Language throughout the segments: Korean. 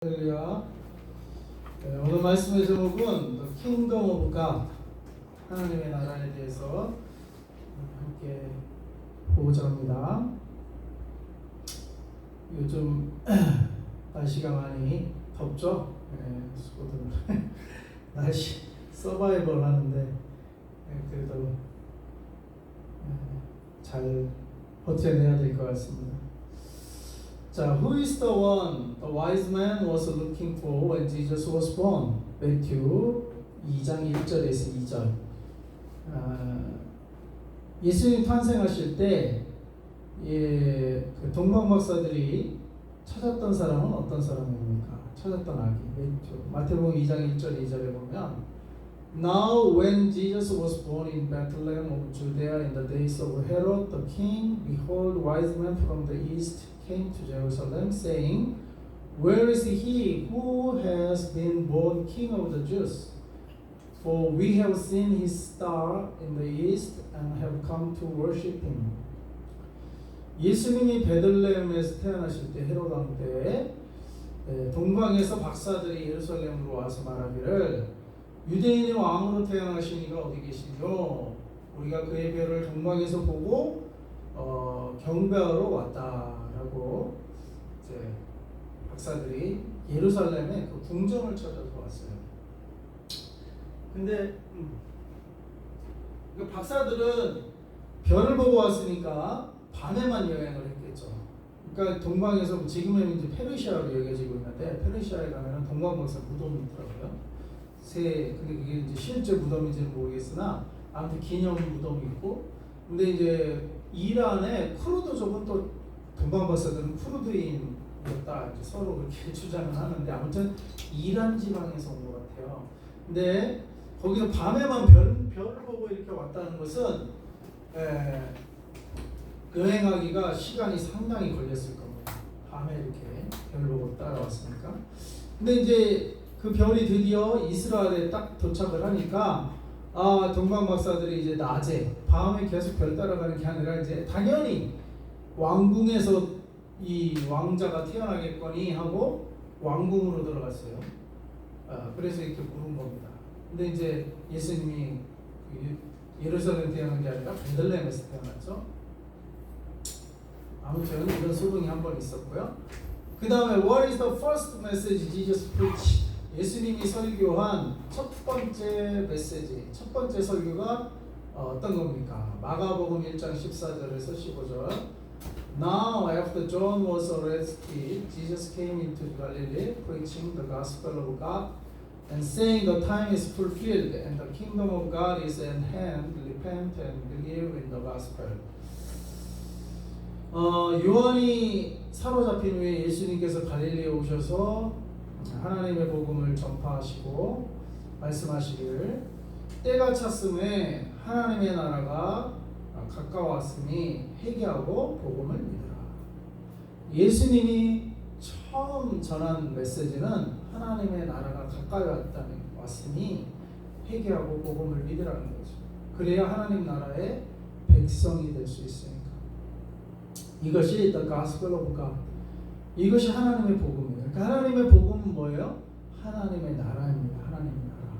할렐루야. 오늘 말씀의 제목은 The Kingdom of God, 하나님의 나라에 대해서 함께 보고자 합니다. 요즘 날씨가 많이 덥죠? 수고들 날씨 서바이벌 하는데 그래도 잘 버텨내야 될 것 같습니다. 자, who is the one the wise man was looking for when Jesus was born? Matthew 2장 1절에서 2절. 예수님 탄생하실 때 그 동방박사들이 찾았던 사람은 어떤 사람입니까? 찾았던 아기. 마태복음 2장 1절 2절에 보면 Now when Jesus was born in Bethlehem of Judea in the days of Herod the king, behold, wise men from the east came to Jerusalem, saying, Where is he who has been born King of the Jews? For we have seen his star in the east and have come to worship him. 예수님이 베들레헴에서 태어나실 때 헤롯 왕 때 동방에서 박사들이 예루살렘으로 와서 말하기를 유대인의 왕으로 태어나신 이가 어디 계시뇨? 우리가 그의 별을 동방에서 보고 경배하러 왔다라고 이제 박사들이 예루살렘에 그 궁전을 찾아서 왔어요. 근데 그 박사들은 별을 보고 왔으니까 밤에만 여행을 했겠죠. 그러니까 동방에서 지금은 이제 페르시아로 여겨지고 있는데 페르시아에 가면은 동방박사 무덤이 있더라고요. 그게 이제 실제 무덤인지는 모르겠으나 아무튼 기념 무덤이 있고, 근데 이제 이란의 쿠르드족은 또 동방박사들은 쿠르드인이었다 이제 서로 그렇게 주장을 하는데 아무튼 이란 지방에서 온 것 같아요. 근데 거기서 밤에만 별을 보고 이렇게 왔다는 것은 여행하기가 시간이 상당히 걸렸을 겁니다. 밤에 이렇게 별 보고 따라왔으니까. 근데 이제 그 별이 드디어 이스라엘에 딱 도착을 하니까 동방 박사들이 이제 낮에 밤에 계속 별 따라가는 게 아니라 이제 당연히 왕궁에서 이 왕자가 태어나겠거니 하고 왕궁으로 들어갔어요. 그래서 이렇게 부른 겁니다. 근데 이제 예수님이 예루살렘 태어난 게 아니라 베들레헴에서 태어났죠. 아무튼 이런 소동이 한 번 있었고요. 그 다음에 What is the first message Jesus preached? 예수님이 설교한 첫 번째 메시지, 첫 번째 설교가 어떤 겁니까? 마가복음 1장 14절에서 15절. Now after John was arrested, Jesus came into Galilee, preaching the gospel of God, and saying the time is fulfilled, and the kingdom of God is at hand. Repent and believe in the gospel. 요한이 사로잡힌 후에 예수님께서 갈릴리에 오셔서 하나님의 복음을 전파하시고 말씀하시기를 때가 찼음에 하나님의 나라가 가까웠으니 회개하고 복음을 믿으라. 예수님이 처음 전한 메시지는 하나님의 나라가 가까이 왔으니 회개하고 복음을 믿으라는 거죠. 그래야 하나님 나라의 백성이 될 수 있으니까. 이것이 the gospel of God. 이것이 하나님의 복음이에요. 그러니까 하나님의 복음은 뭐예요? 하나님의 나라입니다. 하나님의 나라.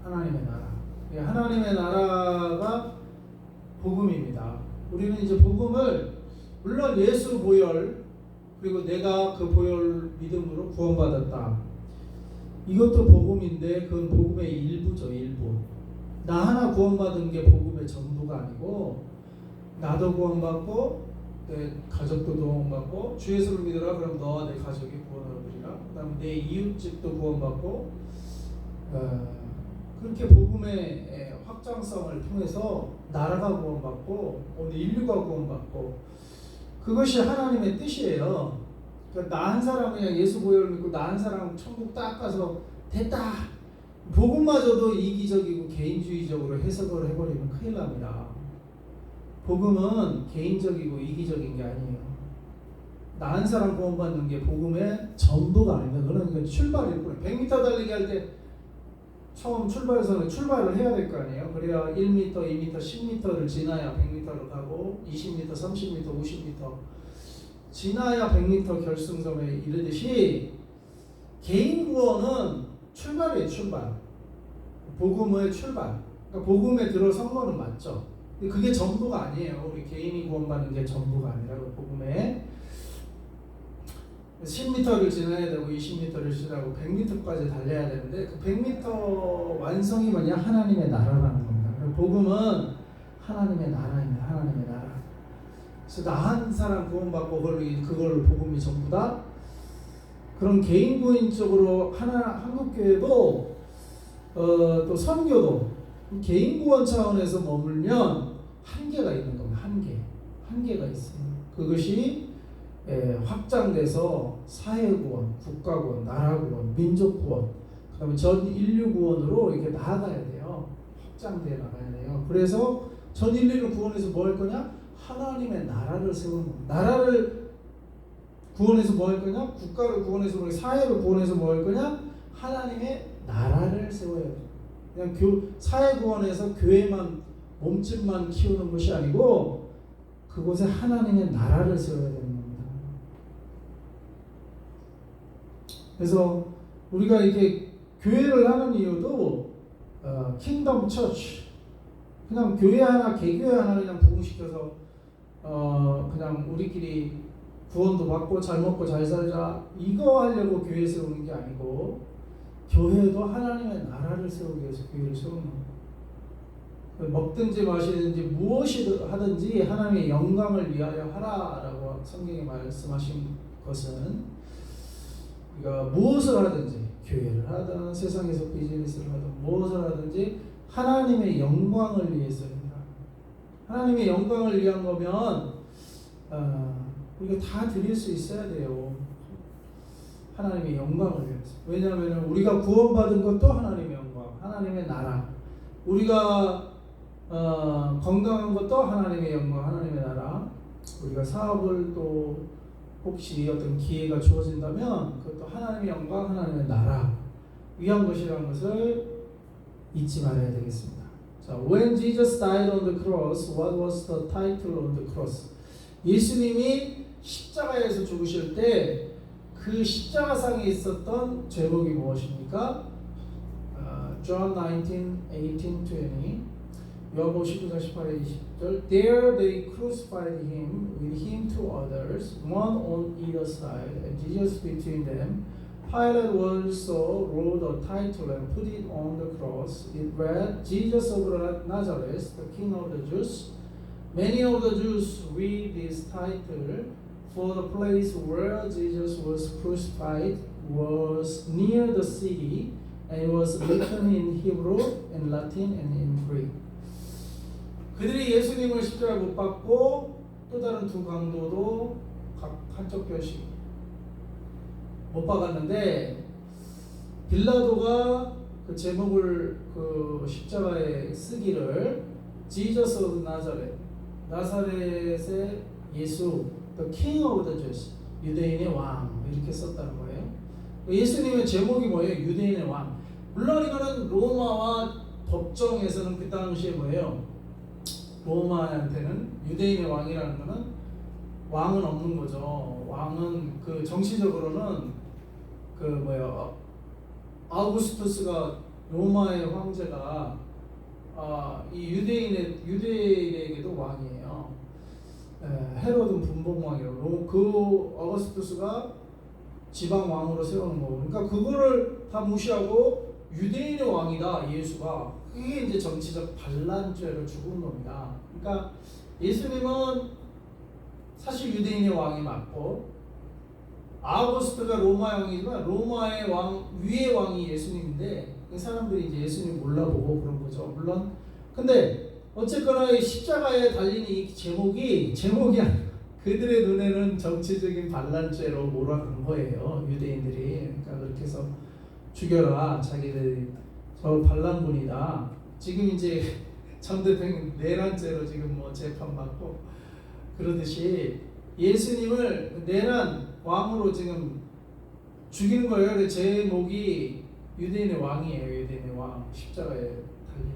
하나님의 나라. 하나님의 나라가 복음입니다. 우리는 이제 복음을 물론 예수 보혈 그리고 내가 그 보혈 믿음으로 구원받았다. 이것도 복음인데 그건 복음의 일부죠. 일부. 나 하나 구원받은 게 복음의 전부가 아니고 나도 구원받고 내 가족도 구원받고 주 예수를 믿으라 그럼 너와 내 가족이 구원을 얻으리라. 그다음에 내 이웃집도 구원받고 그렇게 복음의 확장성을 통해서 나라가 구원받고 오늘 인류가 구원받고 그것이 하나님의 뜻이에요. 그러니까 나 한 사람 그냥 예수 보혈을 믿고 나 한 사람 천국 딱 가서 됐다. 복음마저도 이기적이고 개인주의적으로 해석을 해버리면 큰일 납니다. 복음은 개인적이고 이기적인 게 아니에요. 나 한 사람 구원받는 게 복음의 전부가 아닙니다. 그건 출발일 뿐이에요. 100m 달리기 할 때 처음 출발선에 출발을 해야 될 거 아니에요. 그래야 1m, 2m, 10m를 지나야 100m를 가고 20m, 30m, 50m 지나야 100m 결승점에 이르듯이 개인 구원은 출발이에요. 출발. 복음의 출발. 그러니까 복음에 들어선 거는 맞죠. 근데 그게 전부가 아니에요. 우리 개인이 구원받는 게 전부가 아니라 복음에 10m를 지나야 되고 20m를 지나고 100m까지 달려야 되는데 그 100m 완성이 뭐냐? 하나님의 나라라는 겁니다. 복음은 하나님의 나라입니다. 하나님의 나라. 그래서 나 한 사람 구원받고 그걸 복음이 전부다. 그런 개인 구원적으로 한국교회도 또 선교도 개인 구원 차원에서 머물면 한계가 있는 겁니다. 한계가 있어요. 그것이 확장돼서 사회 구원, 국가 구원, 나라 구원, 민족 구원, 그다음에 전 인류 구원으로 이렇게 나아가야 돼요. 확장돼 나가야 돼요. 그래서 전 인류를 구원해서 뭐 할 거냐? 하나님의 나라를 세우는 겁니다. 나라를 구원해서 뭐 할 거냐? 국가를 구원해서 우리 사회를 구원해서 뭐 할 거냐? 하나님의 나라를 세워야 돼요. 그냥 사회 구원해서 교회만 몸집만 키우는 것이 아니고 그곳에 하나님의 나라를 세워야 되는 겁니다. 그래서 우리가 이렇게 교회를 하는 이유도 킹덤 처치, 그냥 교회 하나 개교회 하나 그냥 부흥시켜서 그냥 우리끼리 구원도 받고 잘 먹고 잘 살자 이거 하려고 교회 세우는 게 아니고 교회도 하나님의 나라를 세우기 위해서 교회를 세우는 거예요. 먹든지 마시든지 무엇이 하든지 하나님의 영광을 위하여 하라라고 성경에 말씀하신 것은 우리가 무엇을 하든지 교회를 하든 세상에서 비즈니스를 하든 무엇을 하든지 하나님의 영광을 위해서입니다. 하나님의 영광을 위한 거면 우리가 다 드릴 수 있어야 돼요. 하나님의 영광을 위해서. 왜냐하면 우리가 구원받은 것도 하나님의 영광, 하나님의 나라. 우리가 건강한 것도 하나님의 영광, 하나님의 나라. 우리가 사업을 또 혹시 어떤 기회가 주어진다면 그것도 하나님의 영광, 하나님의 나라 위한 것이라는 것을 잊지 말아야 되겠습니다. 자, when Jesus died on the cross, what was the title on the cross? 예수님이 십자가에서 죽으실 때 그 십자가상에 있었던 제목이 무엇입니까? John 19, 18, 20 요한복음 19장 18에 20절 There they crucified him with him two others, one on either side, and Jesus between them. Pilate also wrote a title and put it on the cross. It read, Jesus of Nazareth, the King of the Jews. Many of the Jews read this title, for the place where Jesus was crucified was near the city, and it was written in Hebrew, in Latin, and in Greek. 그들이 예수님을 십자가에 못 박고 또 다른 두 강도도 각 한쪽 뼈씩 못 박았는데 빌라도가 그 제목을 그 십자가에 쓰기를 Jesus of Nazareth, 나사렛의 예수, The King of the Jews, 유대인의 왕 이렇게 썼다는 거예요. 예수님의 제목이 뭐예요? 유대인의 왕. 물론 이거는 로마와 법정에서는 그 당시에 뭐예요? 로마한테는 유대인의 왕이라는 거는 왕은 없는 거죠. 왕은 그 정치적으로는 그 뭐예요? 아우구스투스가 로마의 황제가 이 유대인에게도 왕이에요. 헤롯은 분봉왕이라고 그 아우구스투스가 지방 왕으로 세우는 거고. 그러니까 그거를 다 무시하고 유대인의 왕이다 예수가. 이게 이제 정치적 반란죄를 죽은 겁니다. 그러니까 예수님은 사실 유대인의 왕이 맞고 아우구스트가 로마 왕이지만 로마의 왕 위의 왕이 예수님인데 사람들이 이제 예수님 몰라보고 그런 거죠. 물론 근데 어쨌거나 이 십자가에 달린 이 제목이 아니라 그들의 눈에는 정치적인 반란죄로 몰아간 거예요. 유대인들이. 그러니까 그렇게 해서 죽여라 자기들이 저 반란군이다. 지금 이제 전 대통령 내란죄로 지금 뭐 재판받고 그러듯이 예수님을 내란 왕으로 지금 죽이는 거예요. 근데 제목이 유대인의 왕이에요. 유대인의 왕 십자가에 달린.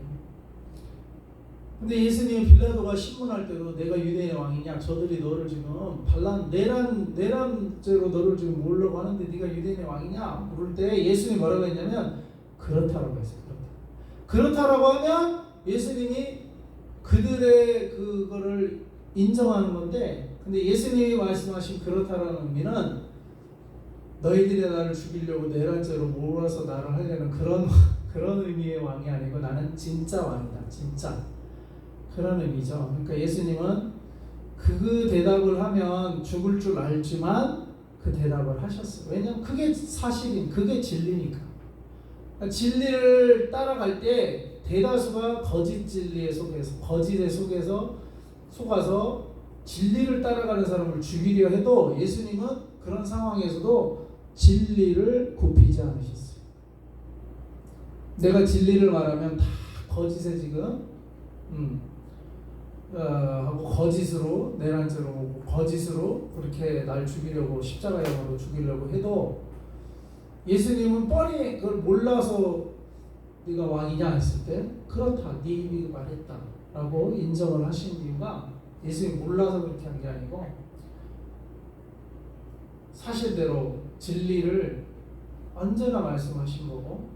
근데 예수님이 빌라도가 신문할 때도 내가 유대인의 왕이냐? 저들이 너를 지금 내란죄로 너를 지금 모으려고 하는데 네가 유대인의 왕이냐? 물을 때 예수님이 뭐라고 했냐면 그렇다라고 했어요. 그렇다라고 하면 예수님이 그들의 그거를 인정하는 건데, 근데 예수님이 말씀하신 그렇다라는 의미는 너희들이 나를 죽이려고 내란죄로 몰아서 나를 하려는 그런 의미의 왕이 아니고 나는 진짜 왕이다. 진짜. 그런 의미죠. 그러니까 예수님은 그 대답을 하면 죽을 줄 알지만 그 대답을 하셨어요. 왜냐하면 그게 그게 진리니까. 그러니까 진리를 따라갈 때 대다수가 거짓 진리에 거짓에 속아서 진리를 따라가는 사람을 죽이려 해도 예수님은 그런 상황에서도 진리를 굽히지 않으셨어요. 내가 진리를 말하면 다 거짓에 지금 하고 거짓으로 내란죄로 거짓으로 그렇게 날 죽이려고 십자가형으로 죽이려고 해도 예수님은 뻔히 그걸 몰라서 네가 왕이냐 했을 때 그렇다 네 입이 말했다 라고 인정을 하신 이유가 예수님이 몰라서 그렇게 한 게 아니고 사실대로 진리를 언제나 말씀하신 거고,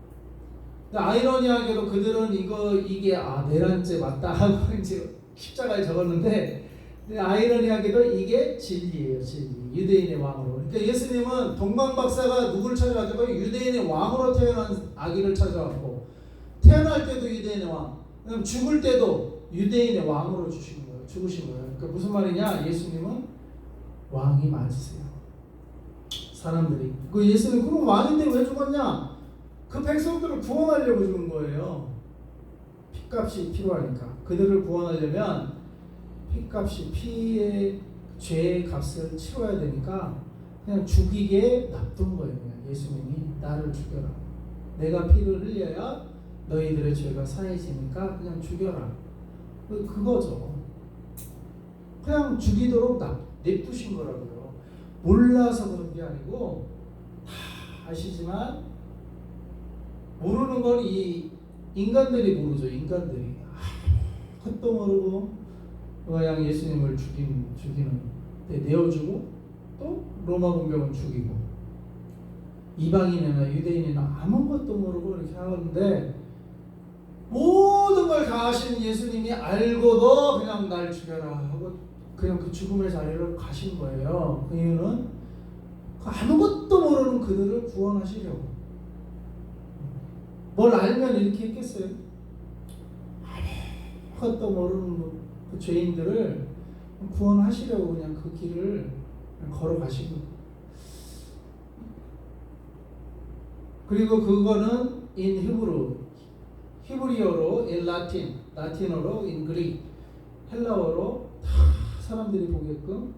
근데 아이러니하게도 그들은 이게 내란죄 맞다 하고 이제 십자가에 적었는데, 근데 아이러니하게도 이게 진리예요. 진리. 유대인의 왕으로. 그러니까 예수님은 동방박사가 누구를 찾아왔다고? 유대인의 왕으로 태어난 아기를 찾아왔고, 태어날 때도 유대인의 왕, 그다음 죽을 때도 유대인의 왕으로 죽으신 거예요. 그러니까 무슨 말이냐? 예수님은 왕이 맞으세요. 사람들이 그 예수님 그럼 왕인데 왜 죽었냐? 그 백성들을 구원하려고 죽은 거예요. 피값이 필요하니까. 그들을 구원하려면 피의 죄의 값을 치러야 되니까 그냥 죽이게 놔둔 거예요. 그냥 예수님이 나를 죽여라. 내가 피를 흘려야 너희들의 죄가 사해지니까 그냥 죽여라. 그거죠. 그냥 죽이도록 냅두신 거라고요. 몰라서 그런 게 아니고 다 아시지만 모르는 건 이 인간들이 모르죠. 인간들이 아무것도 모르고 그냥 예수님을 죽이는 내어주고 또 로마 군병은 죽이고 이방인이나 유대인이나 아무것도 모르고 이렇게 하는데 모든 걸 다 하시는 예수님이 알고도 그냥 날 죽여라 하고 그냥 그 죽음의 자리로 가신 거예요. 그 이유는 아무것도 모르는 그들을 구원하시려고. 뭘 알면 이렇게 했겠어요? 아무것도 모르는 그 죄인들을 구원하시려고 그냥 그 길을 걸어가시고, 그리고 그거는 in 히브리어로, in 라틴어로, in 그릭, 헬라어로 다 사람들이 보게끔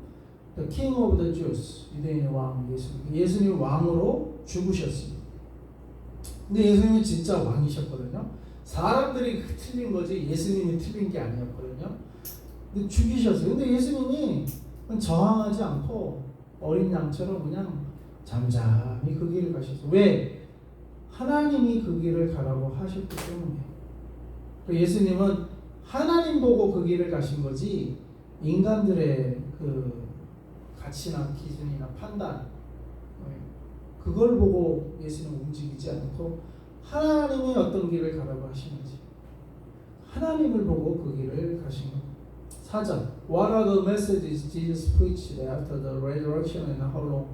The King of the Jews, 유대인의 왕 예수님 왕으로 죽으셨습니다. 근데 예수님은 진짜 왕이셨거든요. 사람들이 틀린 거지 예수님이 틀린 게 아니었거든요. 근데 죽이셨어요. 근데 예수님이 저항하지 않고 어린 양처럼 그냥 잠잠히 그 길을 가셨어요. 왜? 하나님이 그 길을 가라고 하셨기 때문에. 예수님은 하나님 보고 그 길을 가신 거지 인간들의 그 가치나 기준이나 판단 그걸 보고 예수는 움직이지 않고 하나님이 어떤 길을 가라고 하시는지 하나님을 보고 그 길을 가신 것. 4절 What are the messages Jesus preached after the resurrection and how long?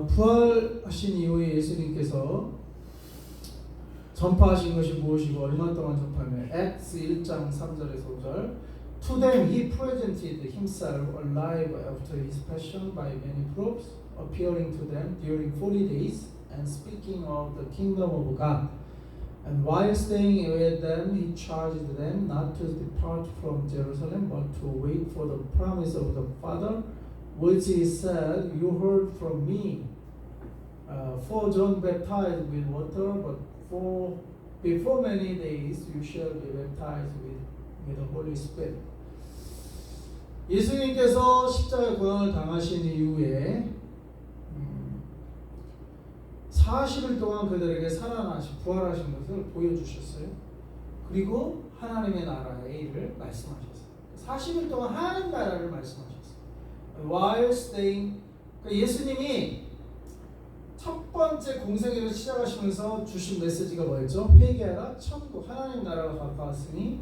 부활하신 이후에 예수님께서 전파하신 것이 무엇이고 얼마 동안 전파하면 Acts 1장 3절에서 5절 To them he presented himself alive after his passion by many proofs, appearing to them during 40 days and speaking of the kingdom of God. And while staying with them, he charged them not to depart from Jerusalem, but to wait for the promise of the Father, which he said, "You heard from me. For John baptized with water, but before many days you shall be baptized with the Holy Spirit." 예수님께서 십자가의 고난을 당하신 이후에 40일 동안 그들에게 부활하신 것을 보여주셨어요. 그리고 하나님의 나라의 일을 말씀하셨어요. 40일 동안 하나님 나라를 말씀하셨어요. While staying, 그러니까 예수님이 첫 번째 공생애를 시작하시면서 주신 메시지가 뭐였죠? 회개하라, 천국, 하나님 나라가 가까웠으니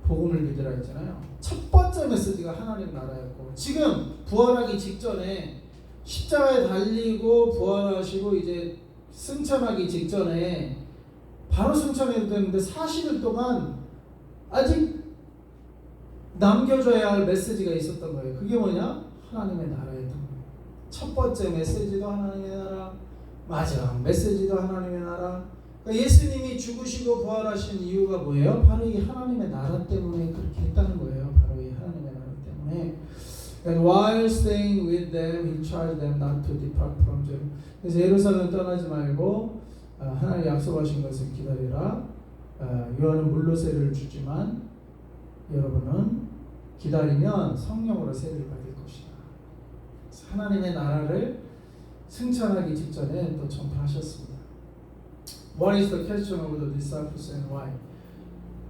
복음을 믿으라 했잖아요. 첫 번째 메시지가 하나님 나라였고, 지금 부활하기 직전에 십자가에 달리고 부활하시고 이제 승천하기 직전에 바로 승천해도 되는데 40일 동안 아직 남겨줘야 할 메시지가 있었던 거예요. 그게 뭐냐? 하나님의 나라였던 거예요. 첫 번째 메시지도 하나님의 나라, 마지막 메시지도 하나님의 나라. 그러니까 예수님이 죽으시고 부활하신 이유가 뭐예요? 바로 이 하나님의 나라 때문에 그렇게 했다는 거예요. 바로 이 하나님의 나라 때문에. And while staying with them, he charged them not to depart from Jerusalem. 그래서 예루살렘 떠나지 말고 하나님 약속하신 것을 기다리라. 요한은 물로 세례를 주지만 여러분은 기다리면 성령으로 세례를 받을 것이다. 하나님의 나라를 승천하기 직전에 또 전파하셨습니다. What is the question of the disciples and why?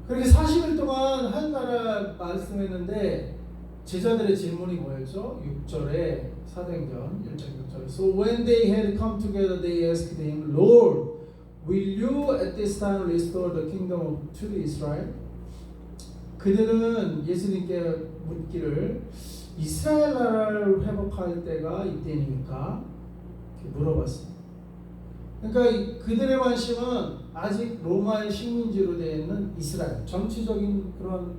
그렇게 40일 동안 한 나라 말씀했는데 제자들의 질문이 뭐였죠? 6절에 사도행전 1장 6절. So when they had come together, they asked him, Lord, will you at this time restore the kingdom to Israel? 그들은 예수님께 묻기를 이스라엘 나라를 회복할 때가 이때니까 물어봤습니다. 그러니까 그들의 관심은 아직 로마의 식민지로 되어 있는 이스라엘, 정치적인 그런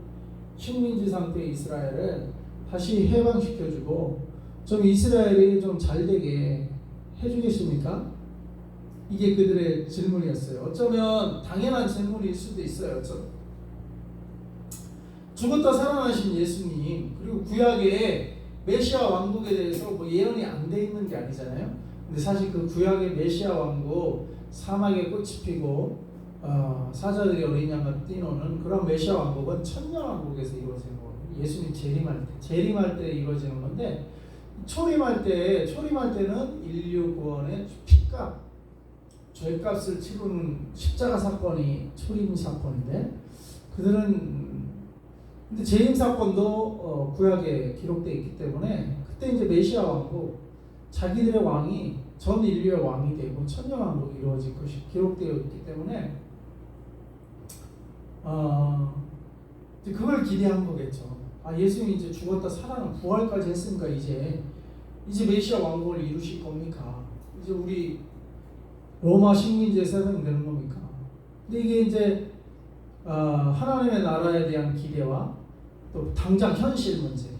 식민지 상태의 이스라엘을 다시 해방시켜주고 좀 이스라엘이 좀 잘되게 해주겠습니까? 이게 그들의 질문이었어요. 어쩌면 당연한 질문일 수도 있어요. 죽었다 살아나신 예수님, 그리고 구약의 메시아 왕국에 대해서 뭐 예언이 안 돼 있는 게 아니잖아요. 근데 사실 그 구약의 메시아 왕국, 사막에 꽃이 피고 사자들이 어린 양을 뛰노는 그런 메시아 왕국은 천년 왕국에서 이루어지는 거예요. 예수님 재림할 때 이루어지는 건데, 초림할 때는 인류 구원의 피값, 죄값을 치르는 십자가 사건이 초림 사건인데, 근데 재림 사건도 구약에 기록되어 있기 때문에 그때 이제 메시아 왕국, 자기들의 왕이 전 인류의 왕이 되고 천년 왕국이 이루어질 것이 기록되어 있기 때문에 그걸 기대한 거겠죠. 예수님이 이제 죽었다 살아나 부활까지 했으니까 이제 메시아 왕국을 이루실 겁니까? 이제 우리 로마 식민지에서 해방되는 겁니까? 근데 이게 이제 하나님의 나라에 대한 기대와 또 당장 현실 문제.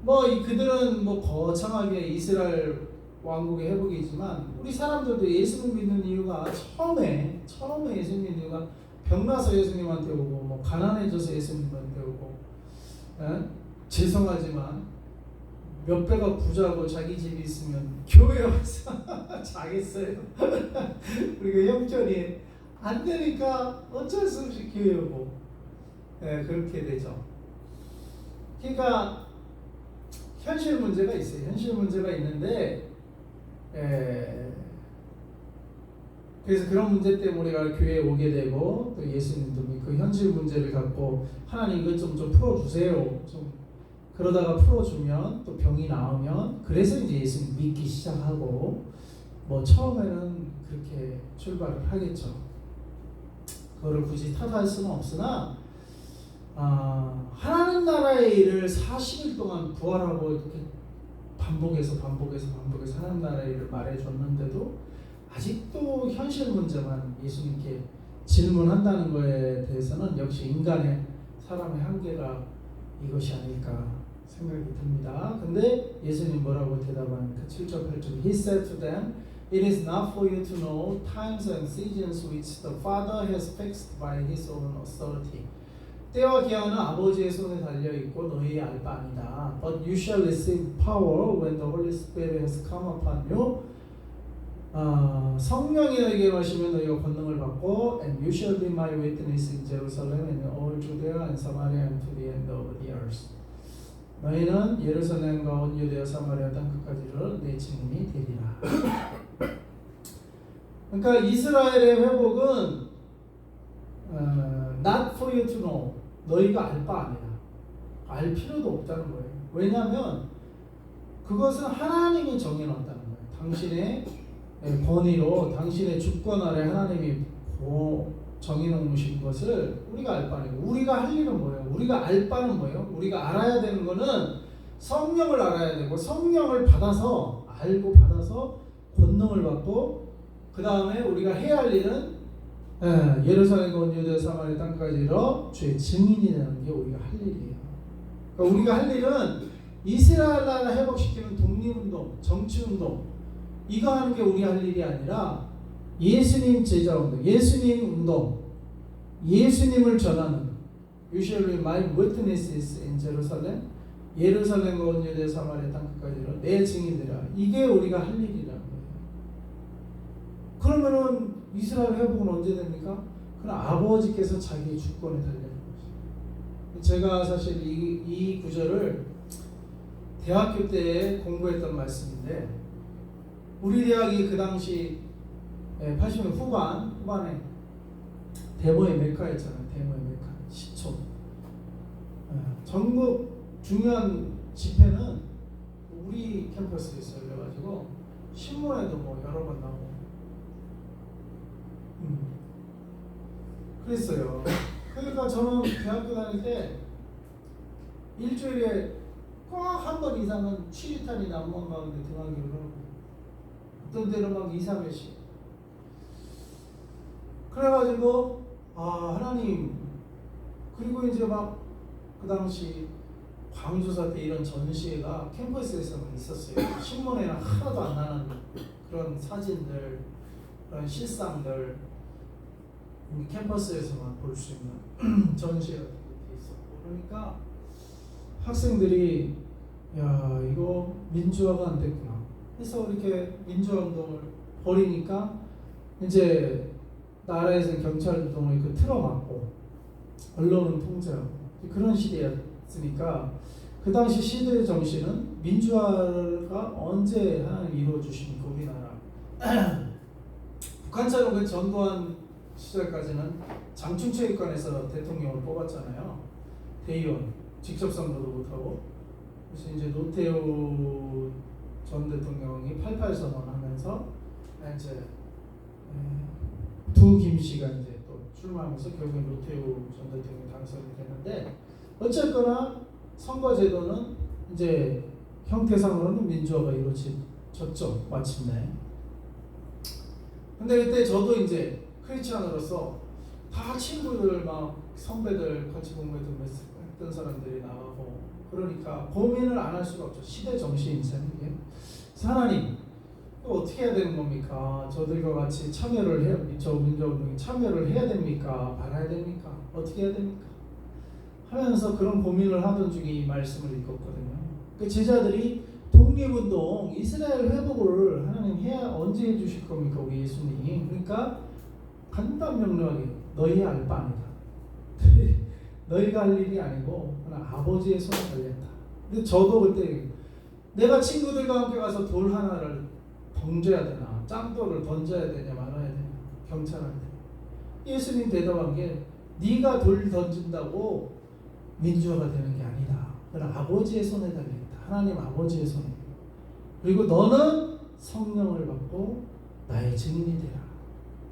그들은 거창하게 이스라엘 왕국의 회복이지만 우리 사람들도 예수님 믿는 이유가 처음에 예수님 믿는 이유가 병나서 예수님한테 오고 가난해져서 예수님한테 오고 죄송하지만 몇 배가 부자고 자기 집이 있으면 교회 와서 자겠어요. 그리고 형편이 안 되니까 어쩔 수 없이 교회 오고 그렇게 되죠. 그러니까 현실 문제가 있어요. 현실 문제가 있는데 그래서 그런 문제 때문에 우리가 교회에 오게 되고 또 예수님도 그 현실 문제를 갖고 하나님 이것 좀 풀어주세요. 좀 그러다가 풀어주면 또 병이 나으면 그래서 이제 예수님 믿기 시작하고 처음에는 그렇게 출발을 하겠죠. 그거를 굳이 탓할 수는 없으나 하나님 나라의 일을 40일 동안 부활하고 이렇게 반복해서 하나님 나라의 일을 말해줬는데도 아직도 현실 문제만 예수님께 질문한다는 것에 대해서는 역시 인간의 사람의 한계가 이것이 아닐까 생각이 듭니다. 근데 예수님 뭐라고 대답하니까 7절 8절 He said to them, It is not for you to know times and seasons which the Father has fixed by His own authority. 때와 기한은 아버지의 손에 달려 있고 너희 알 바 아니다. But you shall receive power when the Holy Spirit has come upon you. 성령이 너희에게 임하시면 너희가 권능을 받고 And you shall be my witness in Jerusalem and all Judea and Samaria and to the end of the earth. 너희는 예루살렘과 온 유대와 사마리아 땅 끝까지를 내 증인이 되리라. 그러니까 이스라엘의 회복은 you to know. 너희가 알 바 아니라. 알 필요도 없다는 거예요. 왜냐하면 그것은 하나님이 정해놨다는 거예요. 당신의 권위로 당신의 주권 아래 하나님이 정해놓으신 것을 우리가 알 바 아니고, 우리가 할 일은 뭐예요? 우리가 알 바는 뭐예요? 우리가 알아야 되는 거는 성령을 알아야 되고, 성령을 받아서 알고 받아서 권능을 받고, 그 다음에 우리가 해야 할 일은 예루살렘과 온 유대 사마리아 땅까지 이르러 주의 증인이 되는 게 우리가 할 일이에요. 그러니까 우리가 할 일은 이스라엘 나라 회복시키는 독립운동, 정치운동, 이거 하는 게 우리 할 일이 아니라 예수님 제자운동, 예수님 운동, 예수님을 전하는, You shall be my witnesses in Jerusalem, 예루살렘과 온 유대 사마리아 땅까지 이르러 내 증인들아. 이게 우리가 할 일이라는 거예요. 그러면은 이스라엘 회복은 언제 됩니까? 그럼 아버지께서 자기의 주권에 달려있는 거죠. 제가 사실 이 구절을 대학교 때 공부했던 말씀인데, 우리 대학이 그 당시 80년 후반에 데모의 메카였잖아요. 데모의 메카, 시초. 전국 중요한 집회는 우리 캠퍼스에서 열려가지고 신문에도 뭐 여러 번 나오고 그랬어요. 그러니까 저는 대학교 다닐 때 일주일에 꼭 한 번 이상은 취리탄이 남원 가운데 등하기를 하고, 어떤 때는 막 2, 3회씩. 그래가지고 하나님, 그리고 이제 막 그 당시 광주사 때 이런 전시회가 캠퍼스에서 있었어요. 신문에는 하나도 안 나는 그런 사진들, 그런 실상들 캠퍼스에서만 볼 수 있는 전시회가 있었고, 그러니까 학생들이 야, 이거 민주화가 안 됐구나 해서 이렇게 민주화 운동을 벌이니까 이제 나라에서는 경찰 운동을 틀어막고 언론은 통제하고 그런 시대였으니까, 그 당시 시대의 정신은 민주화가 언제 하나님 이루어 주십니까? 우리나라 북한처럼 그 전두환 시절까지는 장충체육관에서 대통령을 뽑았잖아요. 대의원 직접 선거도 못하고. 그래서 이제 노태우 전 대통령이 88 선언하면서 이제 두 김씨가 이제 또 출마하면서 결국 노태우 전 대통령이 당선이 됐는데, 어쨌거나 선거제도는 이제 형태상으로는 민주화가 이루어졌죠, 마침내. 근데 그때 저도 이제 크리스찬으로서 다 친구들 막 선배들 같이 공부했던 사람들이 나가고 그러니까 고민을 안 할 수가 없죠. 시대 정신이잖아요 이게. 하나님, 어떻게 해야 되는 겁니까? 저들과 같이 참여를 해야, 저 민주운동에 참여를 해야 됩니까? 말아야 됩니까? 어떻게 해야 됩니까? 하면서 그런 고민을 하던 중에 이 말씀을 읽었거든요. 그 제자들이 독립운동, 이스라엘 회복을 하나님 언제 해주실 겁니까? 우리 예수님. 그러니까 간단 명료하게 너희 알 바 아니다. 너희가 할 일이 아니고 아버지의 손에 달렸다. 근데 저도 그때 내가 친구들과 함께 가서 돌 하나를 던져야 되나, 짱돌을 던져야 되냐 말아야 되냐, 경찰한테. 예수님 대답한 게 네가 돌 던진다고 민주화가 되는 게 아니다. 그건 아버지의 손에 달려있다. 하나님 아버지의 손에. 그리고 너는 성령을 받고 나의 증인이 되라.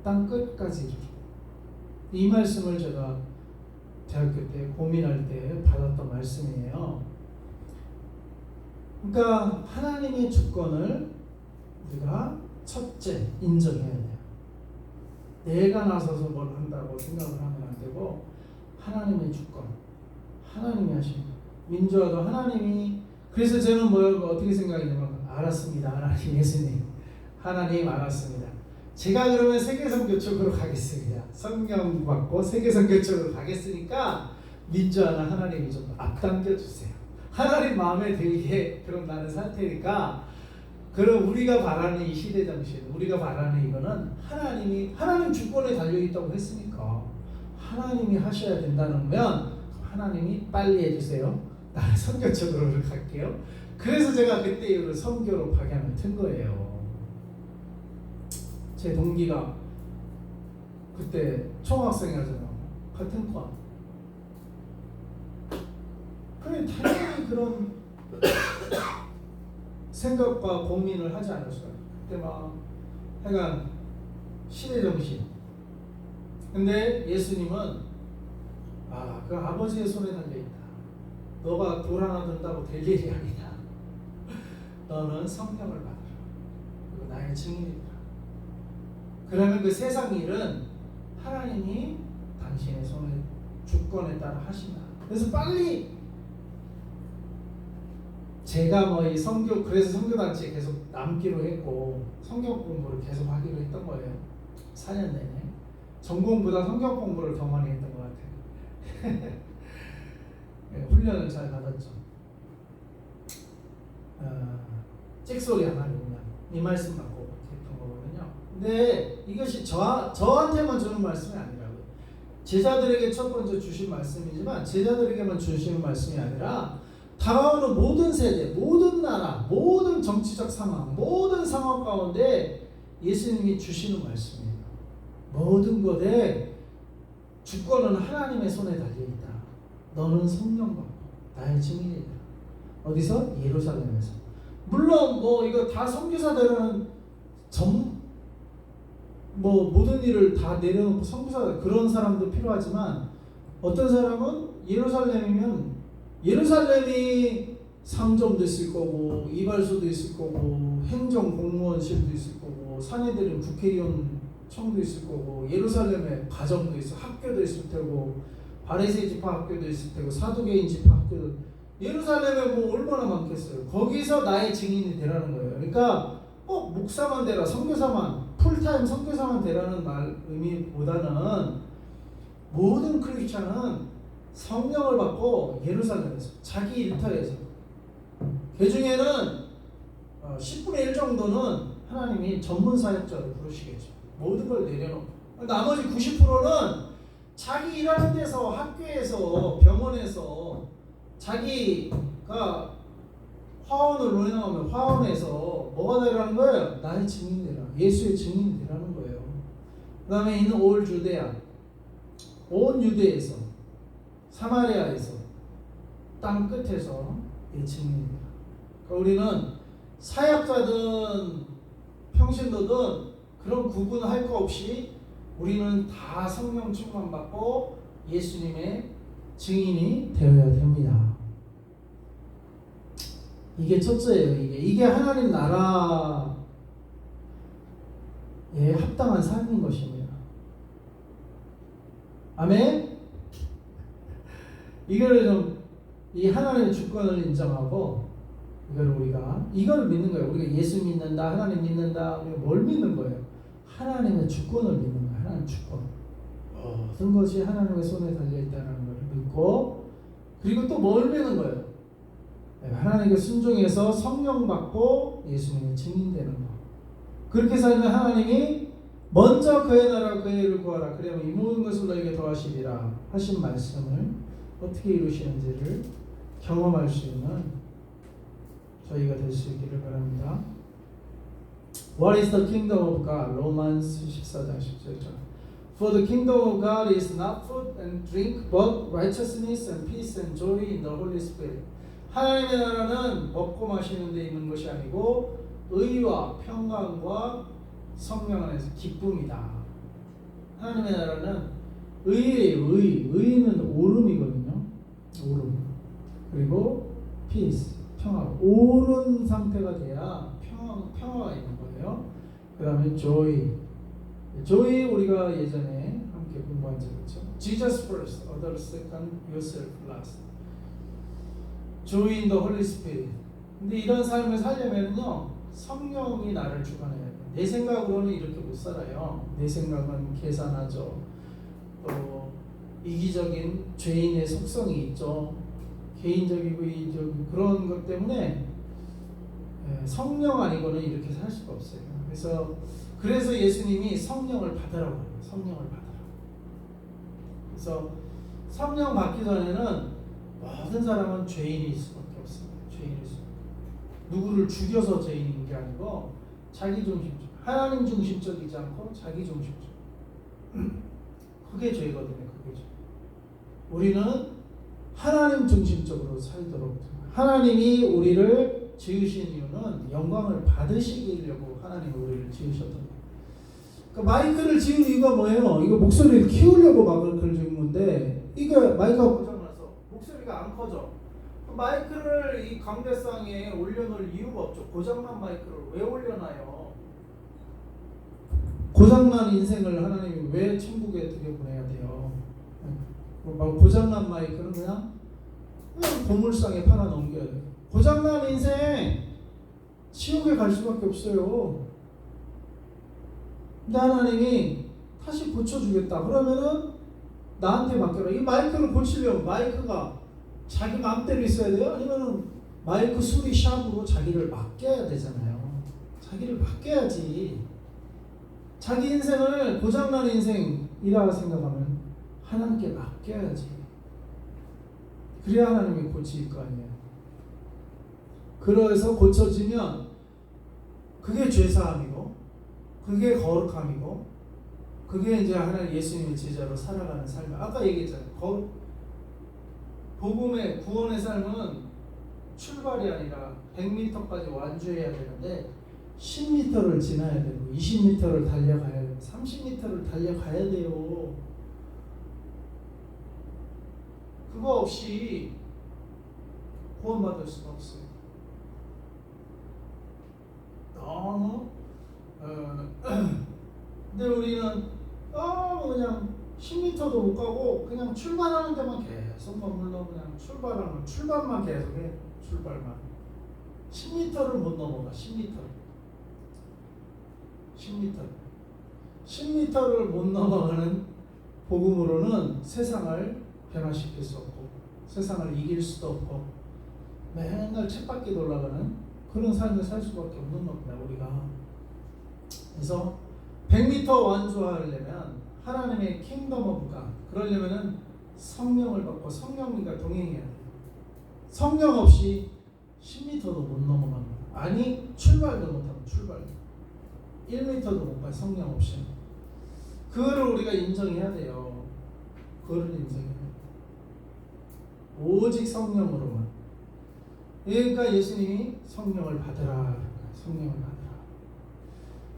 땅 끝까지 이르라. 이 말씀을 제가 대학교 때 고민할 때 받았던 말씀이에요. 그러니까 하나님의 주권을 우리가 첫째 인정해야 돼요. 내가 나서서 뭘 한다고 생각을 하면 안 되고, 하나님의 주권, 하나님이 하십니다. 민주화도 하나님이. 그래서 저는 어떻게 생각했냐면, 알았습니다. 하나님 예수님, 하나님 알았습니다. 제가 그러면 세계선교 쪽으로 가겠습니다. 성령 받고 세계선교 쪽으로 가겠으니까 민주화는 하나님이 좀 앞당겨 주세요. 하나님 마음에 들게. 그럼 나는 살 테니까. 그럼 우리가 바라는 이 시대 정신, 우리가 바라는 이거는 하나님 주권에 달려 있다고 했으니까 하나님이 하셔야 된다면 하나님이 빨리 해주세요. 나는 선교 쪽으로 갈게요. 그래서 제가 그때 이후로 선교로 방향을 튼 거예요. 제 동기가 그때 총학생이었잖아요. 같은 과. 그래 당연히 그런 생각과 고민을 하지 않았어요. 그때 막 하여간 시대정신. 근데 예수님은 그 아버지의 손에 달려있다. 너가 돌 하나 든다고 될 일이 아니다. 너는 성령을 받아라. 그리고 나의 증인이다. 그러면 그 세상 일은 하나님이 당신의 손에 주권에 따라 하신다. 그래서 빨리 제가 뭐 이 성교 그래서 성교단체에 계속 남기로 했고 성경 공부를 계속 하기로 했던 거예요. 4년 내내 전공보다 성경 공부를 더 많이 했던 것 같아요. 네, 훈련을 잘 받았죠. 찍소리 하나 보면 이 말씀 받고 했던 거거든요. 근데 이것이 저한테만 주는 말씀이 아니라고요. 제자들에게 첫 번째 주신 말씀이지만 제자들에게만 주시는 말씀이 아니라 다가오는 모든 세대, 모든 나라, 모든 정치적 상황, 모든 상황 가운데 예수님이 주시는 말씀이에요. 모든 것에 주권은 하나님의 손에 달려있다. 너는 성령 받고 나의 증인이다. 어디서? 예루살렘에서. 물론 뭐 이거 다 선교사들은 모든 일을 다 내려놓고 선교사 그런 사람도 필요하지만 어떤 사람은 예루살렘이 상점도 있을 거고 이발소도 있을 거고 행정 공무원실도 있을 거고 사내들은 국회의원청도 있을 거고 예루살렘에 가정도 있어 학교도 있을 테고 바리새인 지파 학교도 있을 테고 사두개인 지파 학교도 예루살렘에 뭐 얼마나 많겠어요. 거기서 나의 증인이 되라는 거예요. 그러니까 꼭 목사만 되라 선교사만 풀타임 선교사만 되라는 의미보다는 모든 크리스찬은 성령을 받고 예루살렘에서 자기 일터에서 그 중에는 10분의 1 정도는 하나님이 전문 사역자로 부르시겠죠. 모든 걸 내려놓고 나머지 90%는 자기 일하는 데서 학교에서 병원에서 자기가 화원을 논해 나오면 화원에서 뭐가 되라는 거예요? 나의 증인 되라. 예수의 증인 되라는 거예요. 그 다음에 있는 올 주데아 온 유대에서 사마리아에서 땅 끝에서 이 증인입니다. 그러니까 우리는 사역자든 평신도든 그런 구분할 거 없이 우리는 다 성령 충만 받고 예수님의 증인이 되어야 됩니다. 이게 첫째예요. 이게 하나님 나라에 합당한 삶인 것입니다. 아멘. 이 하나님의 주권을 인정하고 이걸 믿는 거예요. 우리가 예수 믿는다, 하나님 믿는다. 우리가 뭘 믿는 거예요? 하나님의 주권을 믿는 거예요. 하나님의 주권. 모든 것이 하나님의 손에 달려 있다는 걸 믿고 그리고 또 뭘 믿는 거예요? 하나님께 순종해서 성령 받고 예수님의 증인되는 거. 그렇게 살면 하나님이 먼저 그의 나라 그의 일을 구하라. 그러면 이 모든 것을 너에게 더하시리라 하신 말씀을 어떻게 이루시는지를 경험할 수 있는 저희가 될 수 있기를 바랍니다. What is the kingdom of God? 로마서 14장 17절. For the kingdom of God is not food and drink, but righteousness and peace and joy in the Holy Spirit. 하나님의 나라는 먹고 마시는 데 있는 것이 아니고 의와 평강과 성령 안에서 기쁨이다. 하나님의 나라는 의예요. 의는 오름이거든요. 오름. 그리고 peace, 평화. 오른 상태가 돼야 평화가 있는 거예요. 그 다음에 joy. 우리가 예전에 함께 공부한 적 있죠. Jesus first, others second, yourself last. Joy in the Holy Spirit. 근데 이런 삶을 살려면요 성령이 나를 주관해야 돼요. 내 생각으로는 이렇게 못 살아요. 내 생각은 계산하죠. 또 이기적인 죄인의 속성이 있죠. 개인적이고 이기적인 그런 것 때문에 성령 아니고는 이렇게 살 수가 없어요. 그래서 예수님이 성령을 받으라고 해요. 성령을 받으라고. 그래서 성령 받기 전에는 모든 사람은 죄인일 수밖에 없습니다. 죄인일 수. 누구를 죽여서 죄인인 게 아니고 자기 중심적, 하나님 중심적이지 않고 자기 중심적. 그게 죄거든요. 그게 죄. 우리는 하나님 중심적으로 살도록, 하나님이 우리를 지으신 이유는 영광을 받으시려고 하나님이 우리를 지으셨던 거예요. 그러니까 마이크를 지은 이유가 뭐예요? 이거 목소리를 키우려고 막 그걸 지은 건데, 이거 마이크가 고장나서 목소리가 안 커져. 마이크를 이 강대상에 올려놓을 이유가 없죠. 고장난 마이크를 왜 올려놔요? 고장난 인생을 하나님이 왜 천국에 들여보내야 돼요? 고장난 마이크는 그냥 고물상에 팔아 넘겨야 돼요. 고장난 인생 지옥에 갈 수밖에 없어요. 근데 하나님이 다시 고쳐주겠다 그러면은 나한테 맡겨라. 이 마이크를 고치려면 마이크가 자기 마음대로 있어야 돼요? 아니면은 마이크 수리 샵으로 자기를 맡겨야 되잖아요. 자기를 맡겨야지. 자기 인생을 고장난 인생이라 생각하면 하나님께 맡겨야지. 그래야 하나님이 고칠 거 아니에요. 그래서 고쳐지면 그게 죄사함이고, 그게 거룩함이고, 그게 이제 하나님 예수님의 제자로 살아가는 삶. 아까 얘기했잖아요. 복음의 구원의 삶은 출발이 아니라 100m까지 완주해야 되는데 10m를 지나야 되고 20m를 달려가야 되고 30m를 달려가야 돼요. 그거 없이 구원받을 수가 없어요. 너무 근데 우리는 그냥 10m도 못 가고 그냥 출발하는 데만 계속 머물러. 그냥 출발만 계속해. 출발만 10m를 못 넘어가. 10m를 못 넘어가는 복음으로는 세상을 변화시킬 수 없고 세상을 이길 수도 없고 맨날 쳇바퀴 돌아가는 그런 삶을 살 수밖에 없는 겁니다. 우리가. 그래서 100m 완주하려면 하나님의 킹덤 오브 갓, 그러려면은 성령을 받고 성령님과 동행해야 돼요. 성령 없이 10m도 못 넘어갑니다. 아니 출발도 못하고 1m도 못 가요. 성령 없이. 그거를 우리가 인정해야 돼요. 그거를 인정해야 돼요. 오직 성령으로만. 그러니까 예수님이 성령을 받으라. 성령을 받으라.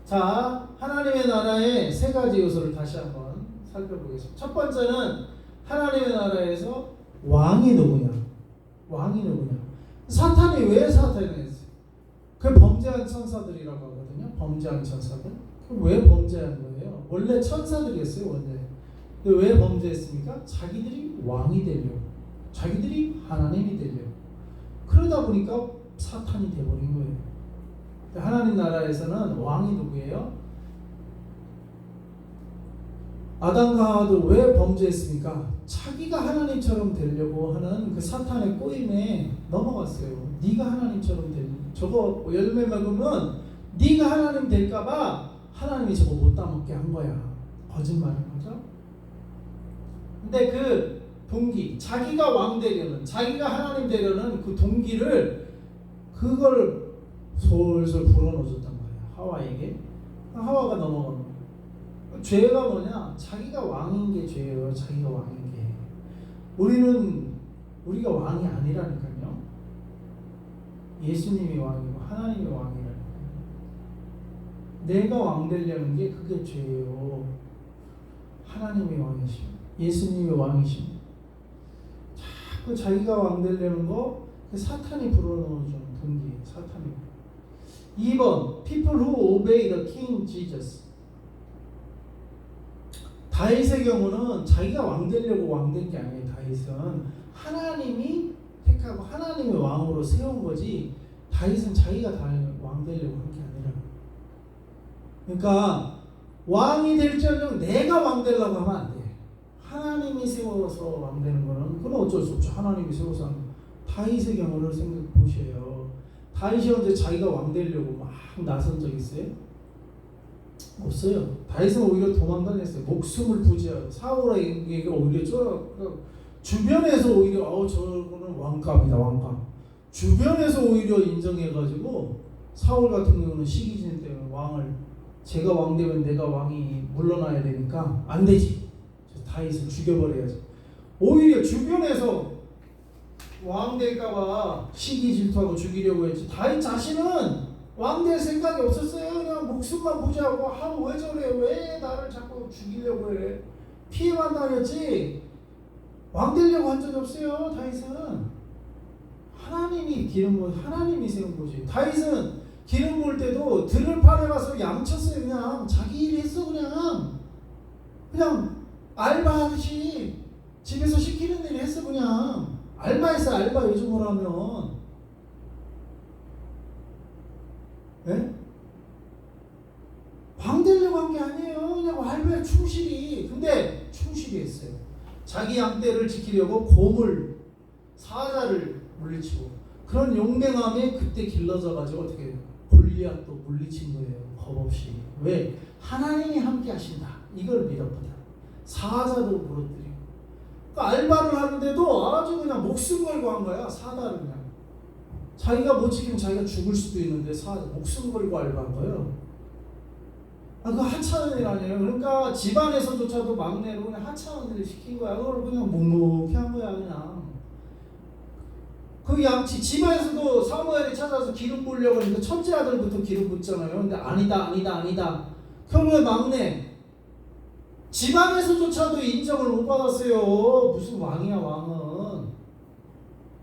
자, 하나님의 나라의 세 가지 요소를 다시 한번 살펴보겠습니다. 첫 번째는 하나님의 나라에서 왕이 누구냐? 사탄이 왜 사탄이었어요? 그 범죄한 천사들이라고 하거든요. 범죄한 천사들. 왜 범죄한 거예요? 원래 천사들이었어요. 원래. 근데 왜 범죄했습니까? 자기들이 왕이 되려고. 자기들이 하나님이 되려고. 그러다 보니까 사탄이 되어버린 거예요. 하나님 나라에서는 왕이 누구예요? 아담과 하와도 왜 범죄했습니까? 자기가 하나님처럼 되려고 하는 그 사탄의 꼬임에 넘어갔어요. 네가 하나님처럼 저거 열매 먹으면 네가 하나님 될까봐 하나님이 저거 못 따먹게 한 거야. 거짓말인 거죠. 근데 그 동기, 자기가 왕 되려는, 자기가 하나님 되려는 그 동기를 그걸 솔솔 불어넣어줬단 말이야. 하와에게. 하와가 넘어간 거야. 죄가 뭐냐? 자기가 왕인 게 죄예요. 자기가 왕인 게. 우리가 왕이 아니라니까요. 예수님이 왕이고 하나님이 왕이라니까요. 내가 왕 되려는 게 그게 죄예요. 하나님이 왕이시오. 예수님이 왕이시오. 자꾸 자기가 왕 되려는 거 사탄이 불어넣어주는 동기예요. 사탄이. 2번 People who obey the King Jesus. 다윗의 경우는 자기가 왕 되려고 왕 된 게 아니에요. 다윗은 하나님이 택하고 하나님의 왕으로 세운 거지 다윗은 자기가 왕 되려고 한 게 아니라. 그러니까 왕이 될지언정 내가 왕 되려고 하면 안 돼. 하나님이 세워서 왕 되는 거는 그건 어쩔 수 없죠. 하나님이 세워서 하는 거. 다윗의 경우를 생각해 보세요. 다윗이 언제 자기가 왕 되려고 막 나선 적 있어요? 없어요. 다윗은 오히려 도망다녔어요. 목숨을 부지하고 사울에게 오히려 주변에서 오히려 저거는 왕감이다 왕감. 주변에서 오히려 인정해가지고 사울 같은 경우는 시기진 때문에 제가 왕 되면 내가 왕이 물러나야 되니까 안 되지. 다윗을 죽여버려야지. 오히려 주변에서 왕 될까봐 시기 질투하고 죽이려고 했지. 다윗 자신은 왕 될 생각이 없었어요. 그냥 목숨만 부지하고 왜 저래? 왜 나를 자꾸 죽이려고 해? 피해만 다녔지 왕 되려고 한 적이 없어요. 다윗은 하나님이 하나님이 세운 거지. 다윗은 기름 부을 때도 들을 판에 가서 양쳤어요. 그냥 자기 일 했어. 그냥 알바하듯이 집에서 시키는 일 했어. 그냥 알바했어. 알바 요즘으로 하면. 네? 왕 되려고 한 게 아니에요. 그냥 알바에 충실히. 근데 충실히 했어요. 자기 양떼를 지키려고 고물 사자를 물리치고 그런 용맹함에 그때 길러져 가지고 어떻게 골리앗도 물리친 거예요. 겁없이. 왜? 하나님이 함께 하신다. 이걸 믿었거든. 사자도 무너뜨리고. 그러니까 알바를 하는데도 아주 그냥 목숨 걸고 한 거야. 사자를 그냥. 자기가 못 지키면 자기가 죽을 수도 있는데 목숨 걸고 알바한 거예요. 그거 하찮은 일 아니에요. 그러니까 집안에서조차도 막내로 그냥 하찮은 일을 시킨 거야. 그걸 그냥 묵묵히 한 거야. 그냥. 그 양치 집안에서도 사무엘이 찾아서 기름 부으려고 했는데 첫째 아들부터 기름 붓잖아요. 근데 아니다. 결국에 막내. 집안에서조차도 인정을 못 받았어요. 무슨 왕이야 왕은.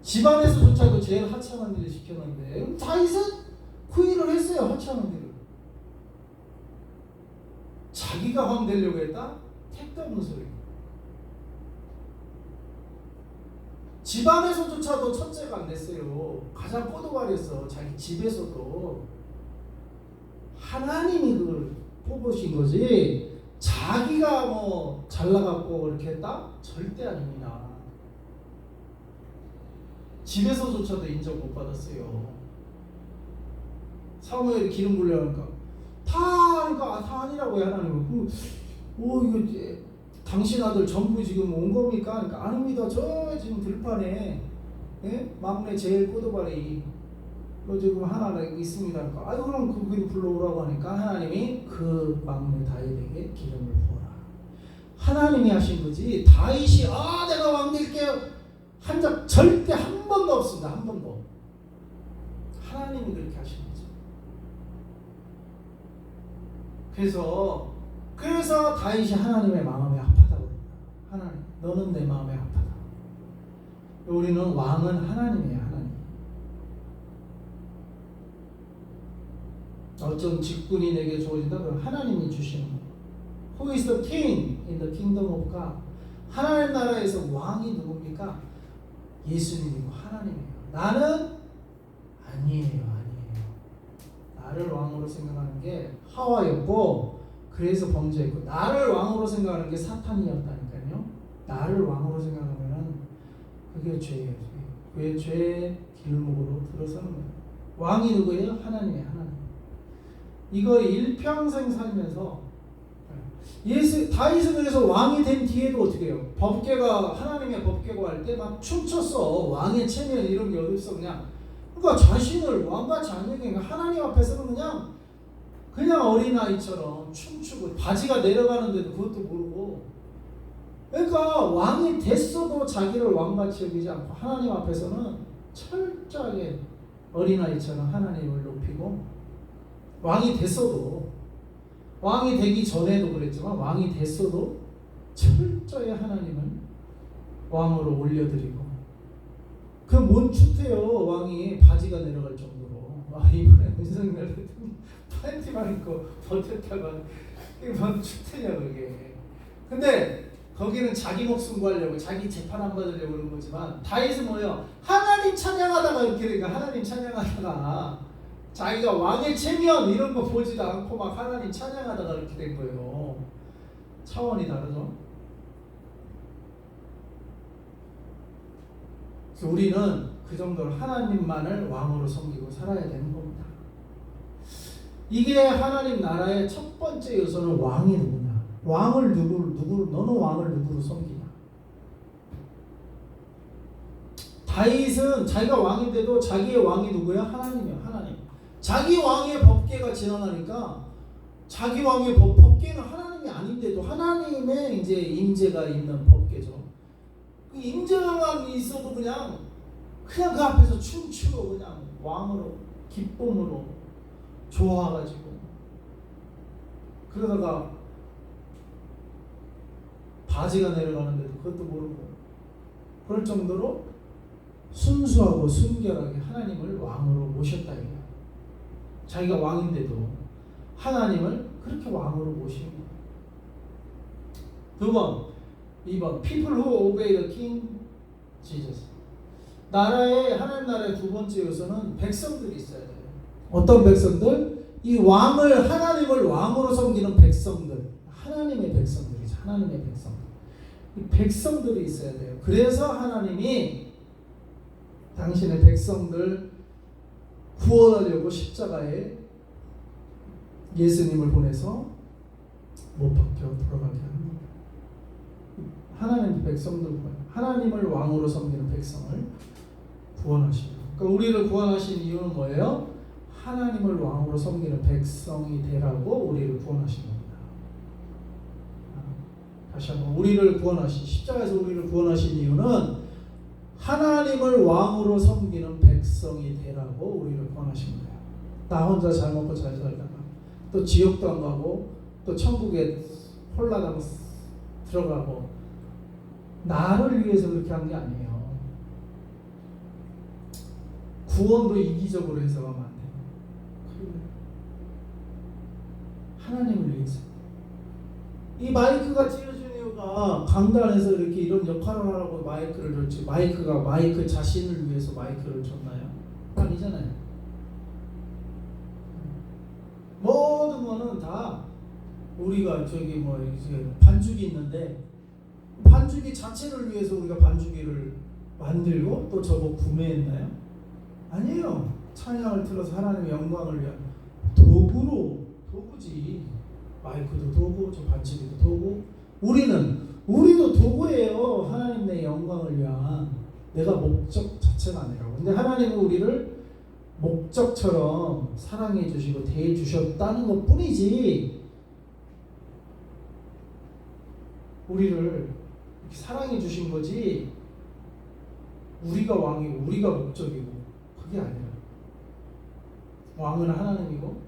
집안에서조차도 제일 하찮은 일을 시켰는데 다윗은 그 일을 했어요. 하찮은 일을. 자기가 왕 되려고 했다? 택도 없는 소리. 집안에서조차도 첫째가 안 됐어요. 가장 꼬도발했어. 자기 집에서도. 하나님이 그걸 뽑으신 거지 자기가 뭐 잘나갔고 그렇게 했다? 절대 아닙니다. 집에서조차도 인정 못 받았어요. 사무엘이 기름 부으려니까 다 아니라고 해. 하나님은. 이거 이제 당신 아들 전부 지금 온 겁니까? 그러니까 아닙니다. 저 지금 들판에 막내 제일 꼬도발이 지금 하나 있습니다. 그러니까 그럼 그거 불러오라고 하니까 하나님이 그 막내 다윗에게 기름을 부어라. 하나님이 하신 거지 다윗이 내가 왕 될게요 한 적 절대 한 번도 없습니다. 한 번도. 하나님이 그렇게 하신 거죠. 그래서 다윗이 하나님의 마음에 아프다고 합니다. 하나님, 너는 내 마음에 아프다. 우리는 왕은 하나님이에요. 하나님. 어떤 직분이 내게 주어진다? 그럼 하나님이 주시는 거예요. Who is the king in the kingdom of God? 하나님 나라에서 왕이 누굽니까? 예수님이고 하나님이에요. 나는 아니에요. 나를 왕으로 생각하는 게 하와였고 그래서 범죄했고 나를 왕으로 생각하는 게 사탄이었다니까요. 나를 왕으로 생각하면 그게 죄예요. 왜 죄의 길목으로 들어서는 거예요. 왕이 누구예요? 하나님이에요. 하나님. 이거 일평생 살면서 다윗은 그래서 왕이 된 뒤에도 어떻게 해요? 하나님의 법궤가 할 때 막 춤췄어. 왕의 체면 이런 게 어딨어. 그러니까 자신을 왕같이 안 여기니까 하나님 앞에서는 그냥 어린아이처럼 춤추고 바지가 내려가는데도 그것도 모르고. 그러니까 왕이 됐어도 자기를 왕같이 여기지 않고 하나님 앞에서는 철저하게 어린아이처럼 하나님을 높이고, 왕이 되기 전에도 그랬지만 왕이 됐어도 철저히 하나님을 왕으로 올려드리고. 그 뭔 추태요. 왕이 바지가 내려갈 정도로. 이번에 윤석열 대통령 팬티만 입고 버텼다가 이게 뭔 추태냐 그게. 근데 거기는 자기 목숨 구하려고 자기 재판 안 받으려고 그런 거지만 다윗은 뭐예요? 하나님 찬양하다가 이렇게 되니까 하나님 찬양하다가 자기가 왕의 체면 이런 거 보지도 않고 막 하나님 찬양하다가 이렇게 된 거예요. 차원이 다르죠? 우리는 그 정도로 하나님만을 왕으로 섬기고 살아야 되는 겁니다. 이게 하나님 나라의 첫 번째 요소는 왕이 누구냐? 너는 왕을 누구로 섬기냐? 다윗은 자기가 왕인데도 자기의 왕이 누구야? 하나님이야. 하나님. 자기 왕의 법궤가 지나가니까 자기 왕의 법궤는 하나님이 아닌데도 하나님의 이제 임재가 있는 법궤죠. 그 임재만 있어도 그냥 그냥 그 앞에서 춤추고 그냥 왕으로 기쁨으로 좋아가지고 그러다가 바지가 내려가는데도 그것도 모르고 그럴 정도로 순수하고 순결하게 하나님을 왕으로 모셨다 이거야. 자기가 왕인데도 하나님을 그렇게 왕으로 모시는 거야. 두 번, 2번 People who obey the King Jesus. 나라의 하나님 나라의 두 번째 요소는 백성들이 있어야 돼요. 어떤 백성들? 이 왕을 하나님을 왕으로 섬기는 백성들. 하나님의 백성들이죠. 하나님의 백성들. 이 백성들이 있어야 돼요. 그래서 하나님이 당신의 백성들 구원하려고 십자가에 예수님을 보내서 못 박혀 돌아가게 하는 겁니다. 하나님 백성들 하나님을 왕으로 섬기는 백성을 구원하시고 그러니까 우리를 구원하신 이유는 뭐예요? 하나님을 왕으로 섬기는 백성이 되라고 우리를 구원하신 겁니다. 다시 한번 우리를 구원하신 십자가에서 우리를 구원하신 이유는 하나님을 왕으로 섬기는 백성이 되라고 우리를 구원하신 거예요. 나 혼자 잘 먹고 잘 살다가 또 지옥도 안 가고 또 천국에 홀라당 들어가고 나를 위해서 그렇게 한 게 아니에요. 구원도 이기적으로 해서가 안 돼요. 하나님을 위해서. 이 마이크가 찢어진 이유가 강단에서 이렇게 이런 역할을 하라고 마이크를 줬지 마이크가 마이크 자신을 위해서 마이크를 줬나요? 아니잖아요. 모든 거는 다 우리가 저기 뭐 이제 반죽이 있는데 반죽이 자체를 위해서 우리가 반죽이를 만들고 또 저거 구매했나요? 아니에요. 찬양을 틀어서 하나님의 영광을 위한 도구지. 마이크도 도구, 저 반죽이도 도구. 우리도 도구예요. 하나님 내 영광을 위한. 내가 목적 자체가 아니라고. 근데 하나님은 우리를 목적처럼 사랑해 주시고 대해 주셨다는 것 뿐이지 우리를 사랑해 주신 거지 우리가 왕이고 우리가 목적이고 그게 아니라 왕은 하나님이고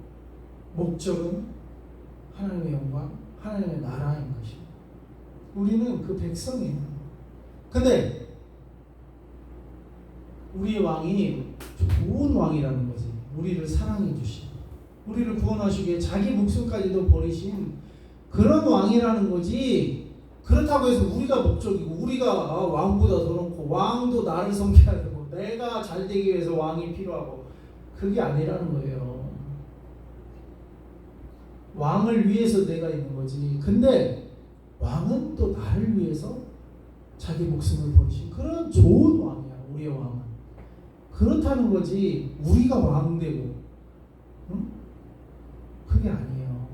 목적은 하나님의 영광, 하나님의 나라인 것이고 우리는 그 백성이에요. 근데 우리의 왕이 좋은 왕이라는 거지. 우리를 사랑해 주신, 우리를 구원하시기에 자기 목숨까지도 버리신 그런 왕이라는 거지. 그렇다고 해서 우리가 목적이고 우리가 왕보다 더 높고 왕도 나를 섬겨야 되고 내가 잘 되기 위해서 왕이 필요하고 그게 아니라는 거예요. 왕을 위해서 내가 있는 거지. 근데 왕은 또 나를 위해서 자기 목숨을 버리신 그런 좋은 왕이야. 우리의 왕은. 그렇다는 거지 우리가 왕 되고 응? 그게 아니에요.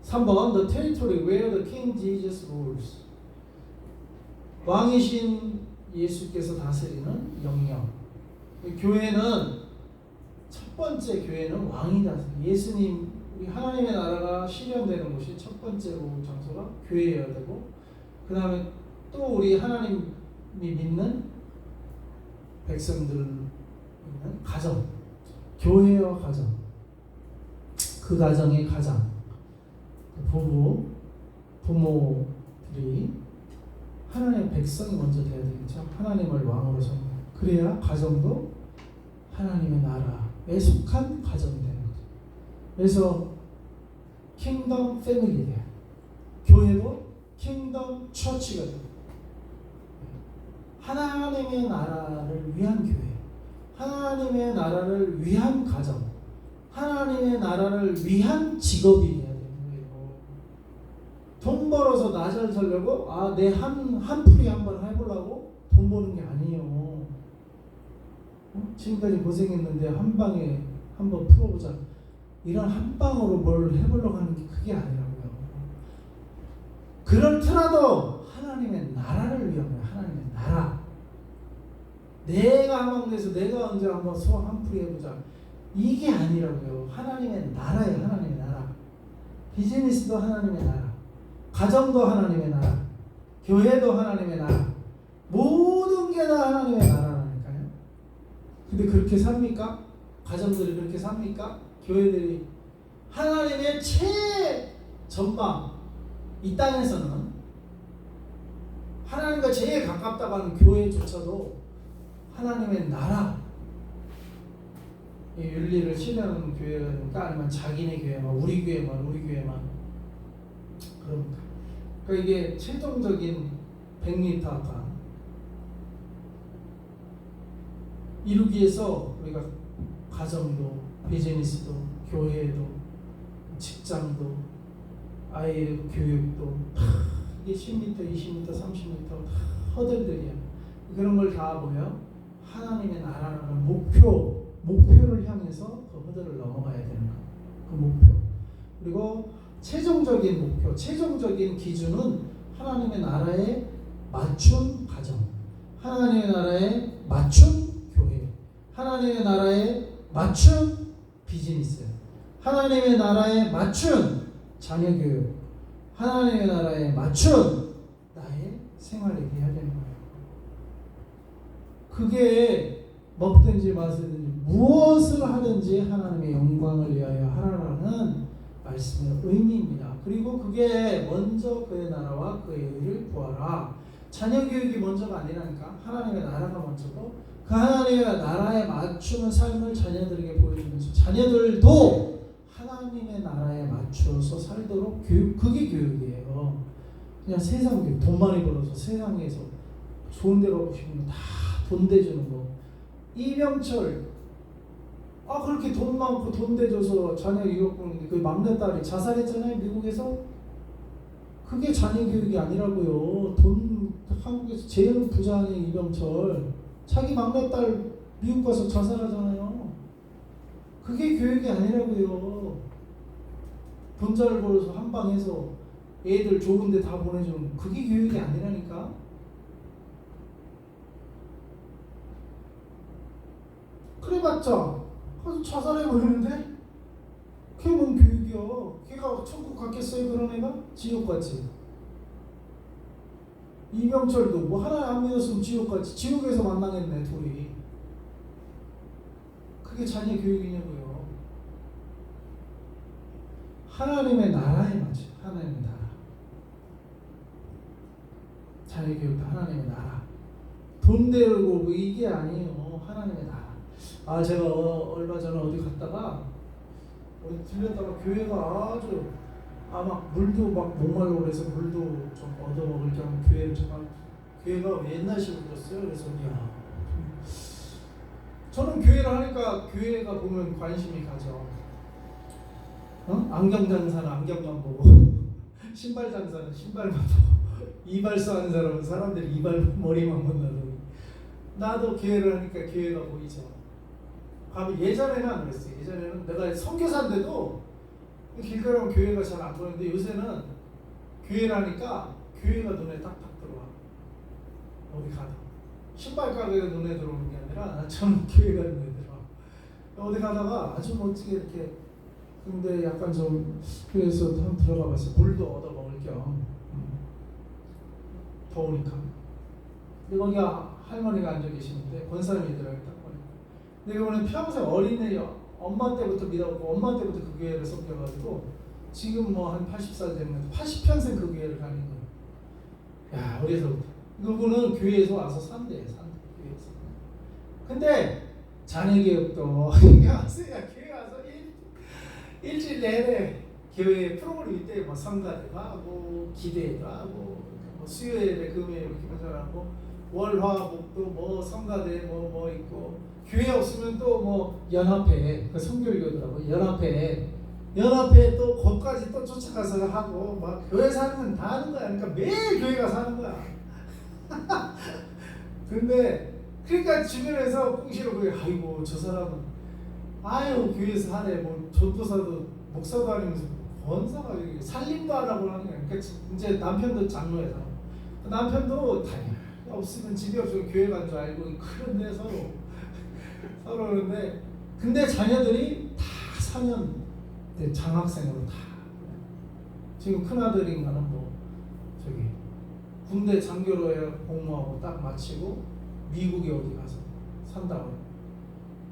3번 The territory where the King Jesus rules. 왕이신 예수께서 다스리는 영역. 교회는 첫 번째 교회는 왕이 다스리는 예수님 우리 하나님의 나라가 실현되는 곳이 첫 번째로 장소가 교회여야 되고 그 다음에 또 우리 하나님이 믿는 백성들 있는 가정, 교회와 가정, 그 가정의 가장, 부모들이 하나님의 백성이 먼저 돼야 되겠죠. 하나님을 왕으로 섬겨. 그래야 가정도 하나님의 나라에 속한 가정이 되는 거죠. 그래서 킹덤 패밀리 돼요. 교회도 킹덤 처치가 돼요. 하나님의 나라를 위한 교회, 하나님의 나라를 위한 가정, 하나님의 나라를 위한 직업이 돼야 되는 거예요. 돈 벌어서 나 잘 살려고 내 한 풀이 한번 해보려고 돈 버는 게 아니에요. 지금까지 고생했는데 한 방에 한번 풀어보자. 이런 한 방으로 뭘 해보려고 하는 게 그게 아니라고요. 그렇더라도 하나님의 나라를 위한 거예요. 하나님의 나라. 내가 한방에서 내가 언제 한번 소 한 풀이 해보자. 이게 아니라고요. 하나님의 나라예요. 하나님의 나라. 비즈니스도 하나님의 나라. 가정도 하나님의 나라. 교회도 하나님의 나라. 모든 게 다 하나님의 나라라니까요. 근데 그렇게 삽니까? 가정들이 그렇게 삽니까? 교회들이 하나님의 최전방 이 땅에서는 하나님과 제일 가깝다고 하는 교회조차도 하나님의 나라 이 윤리를 실현하는 교회가 아니면 자기네 교회만 우리 교회만 그럽니다. 그러니까 이게 최종적인 100m가 이루기 위해서 우리가 가정도 비즈니스도 교회도 직장도 아이의 교육도 이게 10m, 20m, 30m 허들들이야. 그런 걸 다 뭐예요? 하나님의 나라라는 목표를 향해서 그 허들을 넘어가야 되는 거예요. 그 목표. 그리고 최종적인 목표, 최종적인 기준은 하나님의 나라에 맞춘 가정, 하나님의 나라에 맞춘 교회, 하나님의 나라에 맞춘 비즈니스, 하나님의 나라에 맞춘 자녀 교육, 하나님의 나라에 맞춘 나의 생활을 해야 되는 거예요. 그게 먹든지 마시든지 무엇을 하든지 하나님의 영광을 위하여 하라라는 말씀의 의미입니다. 그리고 그게 먼저 그의 나라와 그의 의를 구하라. 자녀 교육이 먼저가 아니라니까. 하나님의 나라가 먼저고 그 하나님의 나라에 맞추는 삶을 자녀들에게 보여주면서 자녀들도 하나님의 나라에 맞추어서 살도록 그게 교육이에요. 그냥 세상 교육, 돈 많이 벌어서 세상에서 좋은 데 가고 싶으면 다 돈 대주는 거. 이병철 그렇게 돈 많고 돈 대줘서 자녀 유학 보는데 그 막내딸이 자살했잖아요, 미국에서. 그게 자녀 교육이 아니라고요. 한국에서 제일 부자인 이병철 자기 막내딸 미국 가서 자살하잖아요. 그게 교육이 아니라고요. 돈 잘 벌어서 한방에서 애들 좋은 데 다 보내주는 그게 교육이 아니라니까. 그래봤자 가서 자살해버리는데 그게 뭔 교육이야. 걔가 천국 갔겠어요? 그런 애가? 지옥 갔지. 이병철도 뭐 하나님 안 믿었으면 지옥 갔지. 지옥에서 만나겠네 둘이. 그게 자녀 교육이냐고요. 하나님의 나라에 맞죠. 하나님의 나라. 자녀 교육도 하나님의 나라. 돈 대고 뭐 이게 아니에요. 하나님의 나라. 제가 얼마 전에 어디 갔다가 어디 들렸다가 교회가 아주 막 물도 막 목말라 그래서 물도 좀 얻어먹을 겸 교회를 정말 교회가 옛날식으로 들었어요. 그래서 저는 교회를 하니까 교회가 보면 관심이 가죠. 안경 장사는 안경만 보고 신발 장사는 신발만 보고 이발소 하는 사람은 사람들이 이발 머리만 본다더니 나도 교회를 하니까 교회가 보이죠. 예전에는 안 그랬어요. 예전에는 내가 선교사인데도 길 가면 교회가 잘 안 보이는데 요새는 교회를 하니까 교회가 눈에 딱딱 들어와. 어디 가도 신발 가게가 눈에 들어오는 게 아니라 저는 교회가 눈에 들어와. 어디 가다가 아주 멋지게 이렇게 근데 약간 좀 그래서 한번 들어가 봤어요. 물도 얻어 먹을 겸 더우니까. 근데 거기 할머니가 앉아 계시는데 권사님이더라고요. 딱 보니까. 근데 이거는 평생 어린애 엄마 때부터 믿었고 엄마 때부터 그 교회를 섬겨가지고 지금 뭐 한 80살 되면 80평생 그 교회를 가는 거예요. 야, 어디서부터? 그분은 교회에서 와서 산대요. 교회에서. 근데 자녀 교육도 교회 와서 일주일 내내 교회 프로그램 있대. 뭐 성가대도 하고 기대도 하고 뭐 수요일에 금요일에 이렇게 하고 월화목도 뭐 성가대 뭐 있고 교회 없으면 또 뭐 연합회 그 성결교더라고. 연합회 또 거기까지 또 쫓아가서 하고 막 교회 사는 다 하는 거야. 그러니까 매일 교회가 사는 거야. 근데 그러니까 주변에서 꽁시로 그게 아이고 저 사람은 교회에서 하네. 뭐 전도사도 목사도 아니면서 권사가 살림도 안 하고 하는 거야. 그러니까 이제 남편도 장로예요. 남편도 없으면 집이 없으면 교회 간 줄 알고 그런데 서로 그런데 근데 자녀들이 다 4년 장학생으로 다 지금 큰아들인가는 뭐 저기 군대 장교로 해 복무하고 딱 마치고 미국에 어디 가서 산다고.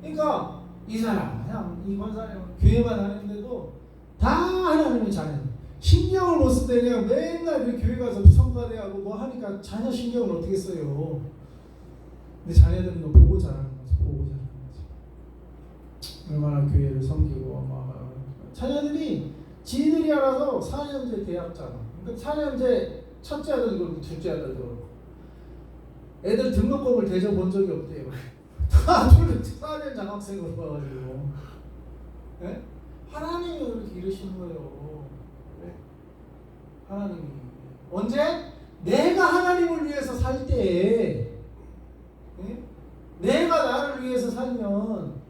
그러니까 이 사람 그냥 이 권사님 교회만 다니는데도 다 하나님의 자녀. 신경을 못 쓰대. 그냥 맨날 그 교회 가서 성가대하고 뭐 하니까 자녀 신경을 어떻게 써요. 근데 자녀들은 거 보고 자라는 거지. 보고 자라는 거지. 얼마나 교회를 섬기고 막 자녀들이 지들이 알아서 4년제 대학자가. 그러니까 4년제 첫째 아들도 그렇고 둘째 아들도 그렇고 애들 등록금을 대줘 본 적이 없대요. 다 4년 장학생으로 와가지고. 네? 하나님이 그렇게 이러시는 거예요. 네? 하나님이 언제? 내가 하나님을 위해서 살 때, 네? 내가 나를 위해서 살면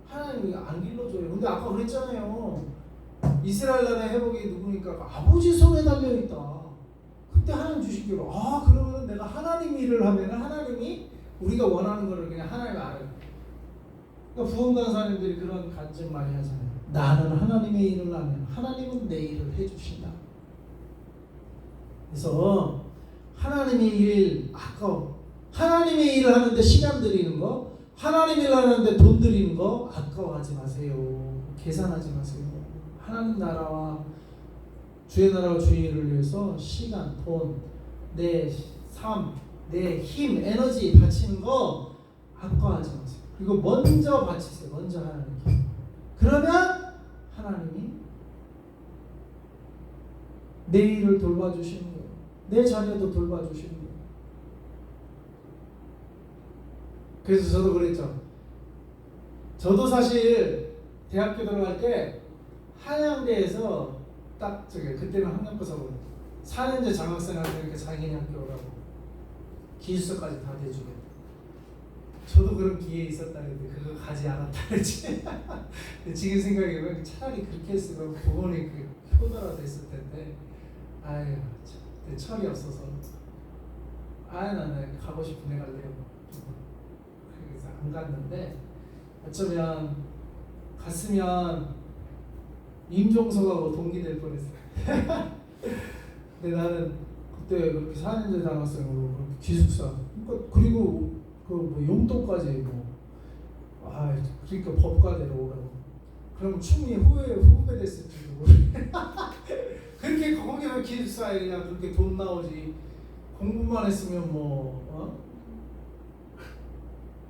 하나님이 안 길러줘요. 근데 아까 그랬잖아요. 이스라엘 나라의 회복이 누구니까? 아버지 손에 달려있다. 그때 하나님 주시기로 그러면 내가 하나님 일을 하면 하나님이 우리가 원하는 거를 그냥 하나님 알아요. 그러니까 부흥단사님들이 그런 간증 많이 하잖아요. 나는 하나님의 일을 하면 하나님은 내 일을 해주신다. 그래서 하나님의 일 아까워. 하나님의 일을 하는데 시간 들이는 거, 하나님 일 하는데 돈 들이는 거 아까워하지 마세요. 계산하지 마세요. 하나님 나라와 주의 나라와 주의 일을 위해서 시간, 돈, 내 삶, 내 힘, 에너지 바치는 거 아까워하지 마세요. 그리고 먼저 바치세요. 먼저 하나님께. 그러면 하나님이 내 일을 돌봐주시는 거예요. 내 자녀도 돌봐주시는 거예요. 그래서 저도 그랬죠. 저도 사실 대학교 들어갈 때 한양대에서 딱 그때는 학년부서 4년제 장학생한테 이렇게 자기네 학교라고 기숙사까지 다 대주겠다. 저도 그런 기회에 있었다는데 그거 가지 않았다 그랬지. 지금 생각해보면 차라리 그렇게 했으면 부모님 그 효도라 됐을 텐데 아유 참 철이 없어서 나는 가고 싶은 애 갈래요. 그래서 안 갔는데 어쩌면 갔으면 임종석하고 동기될 뻔했어요. 근데 나는 그때 그렇게 4년제 장학생으로 기숙사 그리고 그 뭐 용돈까지 그러니까 법과대로 오라고. 그럼 충분히 후배 됐을지도 모르겠네. 그렇게 거기서 기숙사에 그냥 그렇게 돈 나오지. 공부만 했으면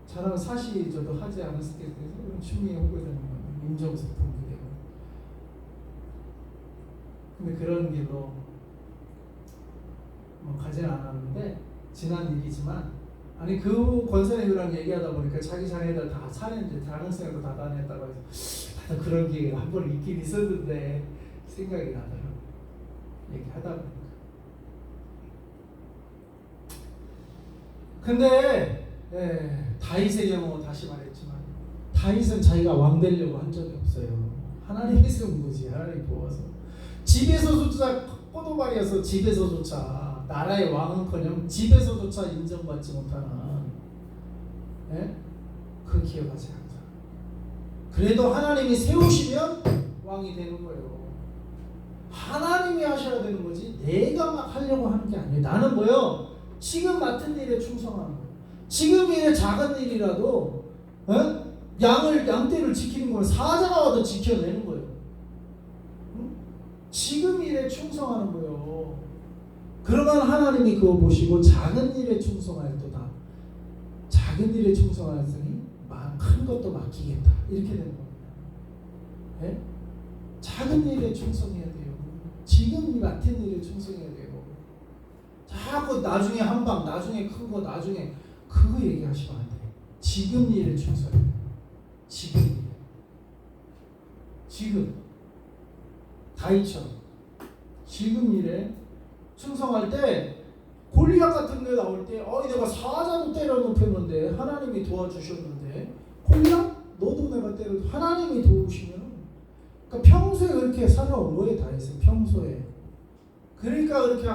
저랑 사시 저도 하지 않았을 때 그럼 충분히 후배되는 거예요. 임정석 동기되고. 근데 그런 길로 가지는 않았는데 지난 일이지만 그 권사님이랑 얘기하다 보니까 자기 자녀들 다 4년제 장학생으로 다 다녔다고 해서 나도 그런 기회가 한 번 있긴 있었는데 생각이 나더라고요. 얘기하다 보니까. 근데 다윗의 경우 다시 말했지만 다윗은 자기가 왕 되려고 한 적이 없어요. 하나님이 세운 거지. 하나님 도와서. 집에서조차 포도발이어서 집에서조차 나라의 왕은커녕 집에서조차 인정받지 못하는 그 기억하지 않자. 그래도 하나님이 세우시면 왕이 되는 거예요. 하나님이 하셔야 되는 거지 내가 막 하려고 하는 게 아니에요. 나는 뭐요? 지금 맡은 일에 충성하는 거예요. 지금 일에 작은 일이라도 양떼를 지키는 걸 사자가 와도 지켜내는 거예요. 지금 일에 충성하는 거예요. 그러면 하나님이 그거 보시고 작은 일에 충성할 도다. 작은 일에 충성하였으니 큰 것도 맡기겠다. 이렇게 되는 겁니다. 네? 작은 일에 충성해야 돼요. 지금 맡은 일에 충성해야 돼요. 자꾸 나중에 한방, 나중에 큰 거, 나중에 그거 얘기하시면 안 돼요. 지금 일에 충성해야 돼요. 지금 일. 지금. 다윗처럼 지금 일에 충성할 때 골리앗 같은 데 나올 때 내가 사자도 때려눕혔는데 하나님이 도와주셨는데 골리앗 너도 내가 때려도 하나님이 도우시면 그러니까 평소에 그렇게 살아온 거예요. 다윗은 평소에. 그러니까 그렇게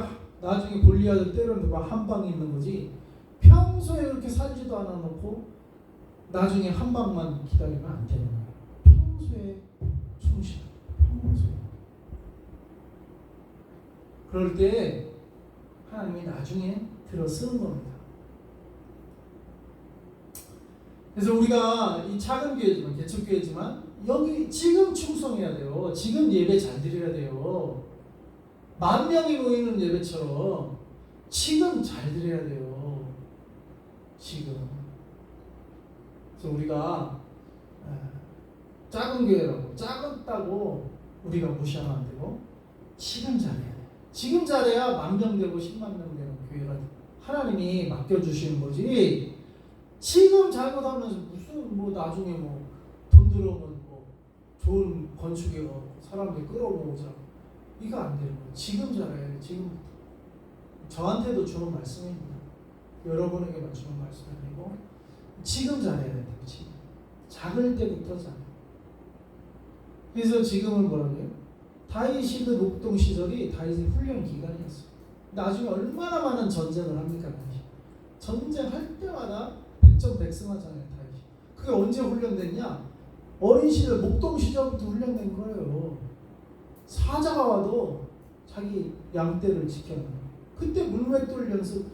나중에 골리앗을 때려놓고 한 방이 있는 거지 평소에 그렇게 살지도 않아 놓고 나중에 한 방만 기다리면 안 되는 거예요. 평소에 충실. 평소에. 그럴 때 하나님이 나중에 들어 쓰는 겁니다. 그래서 우리가 이 작은 교회지만, 개척교회지만 여기 지금 충성해야 돼요. 지금 예배 잘 드려야 돼요. 10,000명이 모이는 예배처럼 지금 잘 드려야 돼요. 지금. 그래서 우리가 작은 교회라고, 작았다고 우리가 무시하면 안 되고 지금 잘해야 돼. 지금 잘해야 10,000명 되고 100,000명 되는 교회가 하나님이 맡겨주시는 거지. 지금 잘못하면서 무슨 뭐 나중에 뭐 돈 들어오면 뭐 좋은 건축에 사람들 끌어모으자, 이거 안 되는 거예요. 지금 잘해야 돼. 지금부터. 저한테도 주는 말씀입니다. 여러분에게 주는 말씀이고 지금 잘해야 된다고. 지금 작을 때부터 잘해. 그래서 지금은 뭐라고요? 다윗이 그 녹동 시절이 다윗의 훈련 기간이었어요. 나중에 얼마나 많은 전쟁을 합니까? 다윗이 전쟁할 때마다 백전백승하잖아요. 다윗이. 그게 언제 훈련됐냐? 어린 시절 목동 시절부터 훈련된 거예요. 사자가 와도 자기 양떼를 지켜는 거예요. 그때 물맷돌 연습,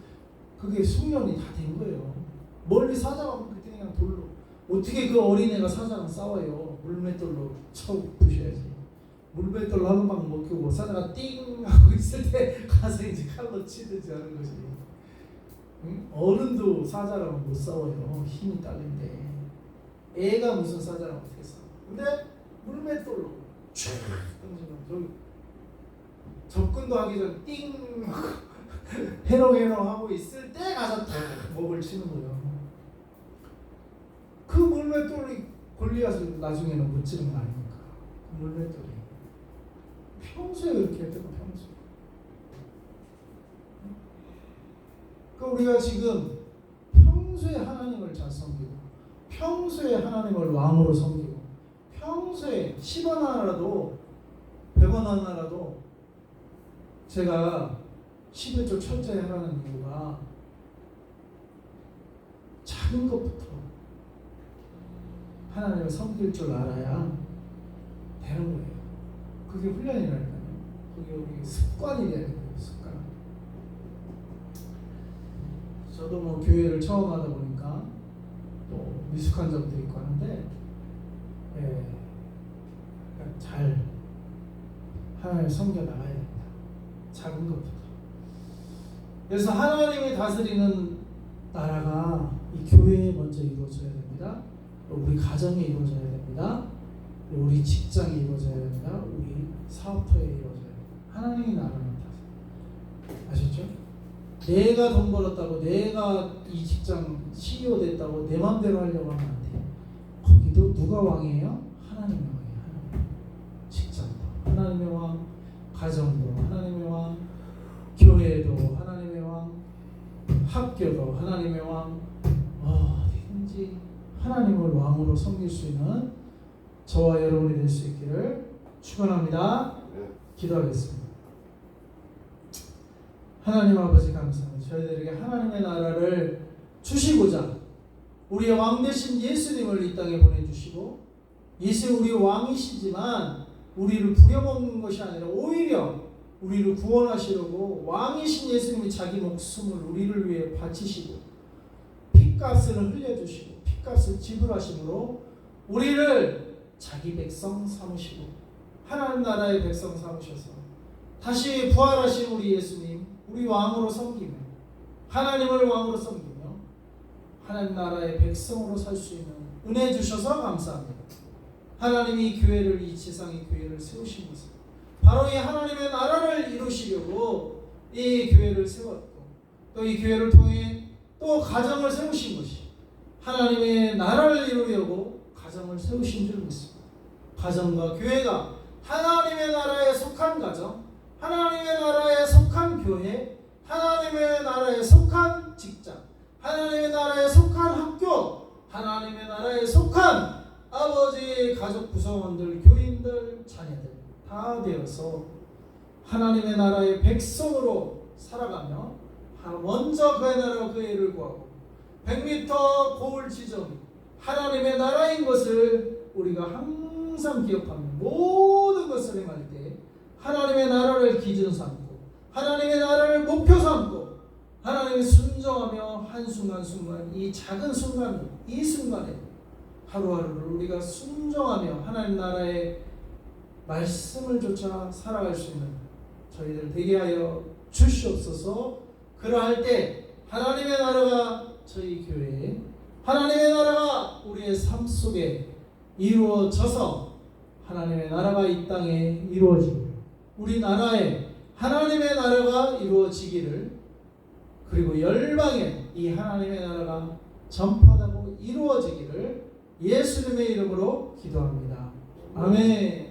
그게 숙련이 다 된 거예요. 멀리 사자가 오면 그때 그냥 돌로, 어떻게 그 어린애가 사자랑 싸워요? 물맷돌로 쳐 부셔야지. 물맷돌로 한 방 먹히고 사자가 띵 하고 있을 때 가서 이제 칼로 치든지 하는 거지. 응? 어른도 사자랑 못 싸워요. 힘이 딸린데. 애가 무슨 사자랑 어떻게 싸워? 근데 물맷돌로 쭉 던지면 접근도 하기 전 띵 해롱해롱 하고 있을 때 가서 탁 목을 치는 거예요. 그 물맷돌이 골리앗을 나중에는 못 치는 거 아닙니까? 그 물맷돌이 평소에 그렇게 했던 거. 평소에. 그 우리가 지금 평소에 하나님을 잘 섬기고, 평소에 하나님을 왕으로 섬기고, 평소에 10원 하나라도 100원 하나라도 제가 11조 철저히 하라는 이유가 작은 것부터 하나님을 섬길 줄 알아야 되는 거예요. 그게 훈련이라니까요. 그게 우리 습관이 되는 거예요. 습관. 저도 뭐 교회를 처음 하다 보니까 또 미숙한 점도 있고 하는데, 잘 하나님을 섬겨 나가야 됩니다. 작은 것부터. 그래서 하나님이 다스리는 나라가 이 교회에 먼저 이루어져야 됩니다. 우리 가정에 이루어져야 됩니다. 우리 직장에 이루어져야 됩니다. 우리 사업터에 이루어져야 됩니다. 하나님이 나라는 다스려. 아셨죠? 내가 돈 벌었다고, 내가 이 직장 CEO 됐다고 내 맘대로 하려고 하면 안 돼요. 거기도 누가 왕이에요? 하나님의 왕이에요. 하나님. 직장도 하나님의 왕, 가정도 하나님의 왕, 교회도 하나님의 왕, 학교도 하나님의 왕, 어디든지 하나님을 왕으로 섬길 수 있는 저와 여러분이 될 수 있기를 축원합니다. 기도하겠습니다. 하나님 아버지 감사합니다. 저희들에게 하나님의 나라를 주시고자 우리의 왕 되신 예수님을 이 땅에 보내주시고, 예수 우리 왕이시지만 우리를 부려먹는 것이 아니라 오히려 우리를 구원하시려고 왕이신 예수님이 자기 목숨을 우리를 위해 바치시고 핏값을 흘려주시고 핏값을 지불하심으로 우리를 자기 백성 삼으시고 하나님 나라의 백성 삼으셔서 다시 부활하신 우리 예수님, 우리 왕으로 섬기며 하나님을 왕으로 섬기며 하나님 나라의 백성으로 살 수 있는 은혜 주셔서 감사합니다. 하나님이 이 교회를, 이 지상의 교회를 세우신 것은 바로 이 하나님의 나라를 이루시려고 이 교회를 세웠고, 또 이 교회를 통해 또 가정을 세우신 것이 하나님의 나라를 이루려고 가정을 세우신 줄 믿습니다. 가정과 교회가 하나님의 나라에 속한 가정, 하나님의 나라에 속한 교회, 하나님의 나라에 속한 직장, 하나님의 나라에 속한 학교, 하나님의 나라에 속한 아버지 가족 구성원들, 교인들, 자녀들 다 되어서 하나님의 나라의 백성으로 살아가며 먼저 그의 나라와 그의 의를 구하고 100m 고을 지점이 하나님의 나라인 것을 우리가 항상 기억하며 모든 것을 행할 때 하나님의 나라를 기준 삼고 하나님의 나라를 목표 삼고 하나님의 순종하며 한순간순간 이 작은 순간 이 순간에 하루하루를 우리가 순종하며 하나님 나라의 말씀을 쫓아 살아갈 수 있는 저희들 되게 하여 주시옵소서. 그러할 때 하나님의 나라가 저희 교회에 하나님의 나라가 우리의 삶 속에 이루어져서 하나님의 나라가 이 땅에 이루어지기를 우리나라에 하나님의 나라가 이루어지기를 그리고 열방에 이 하나님의 나라가 전파되고 이루어지기를 예수님의 이름으로 기도합니다. 아멘.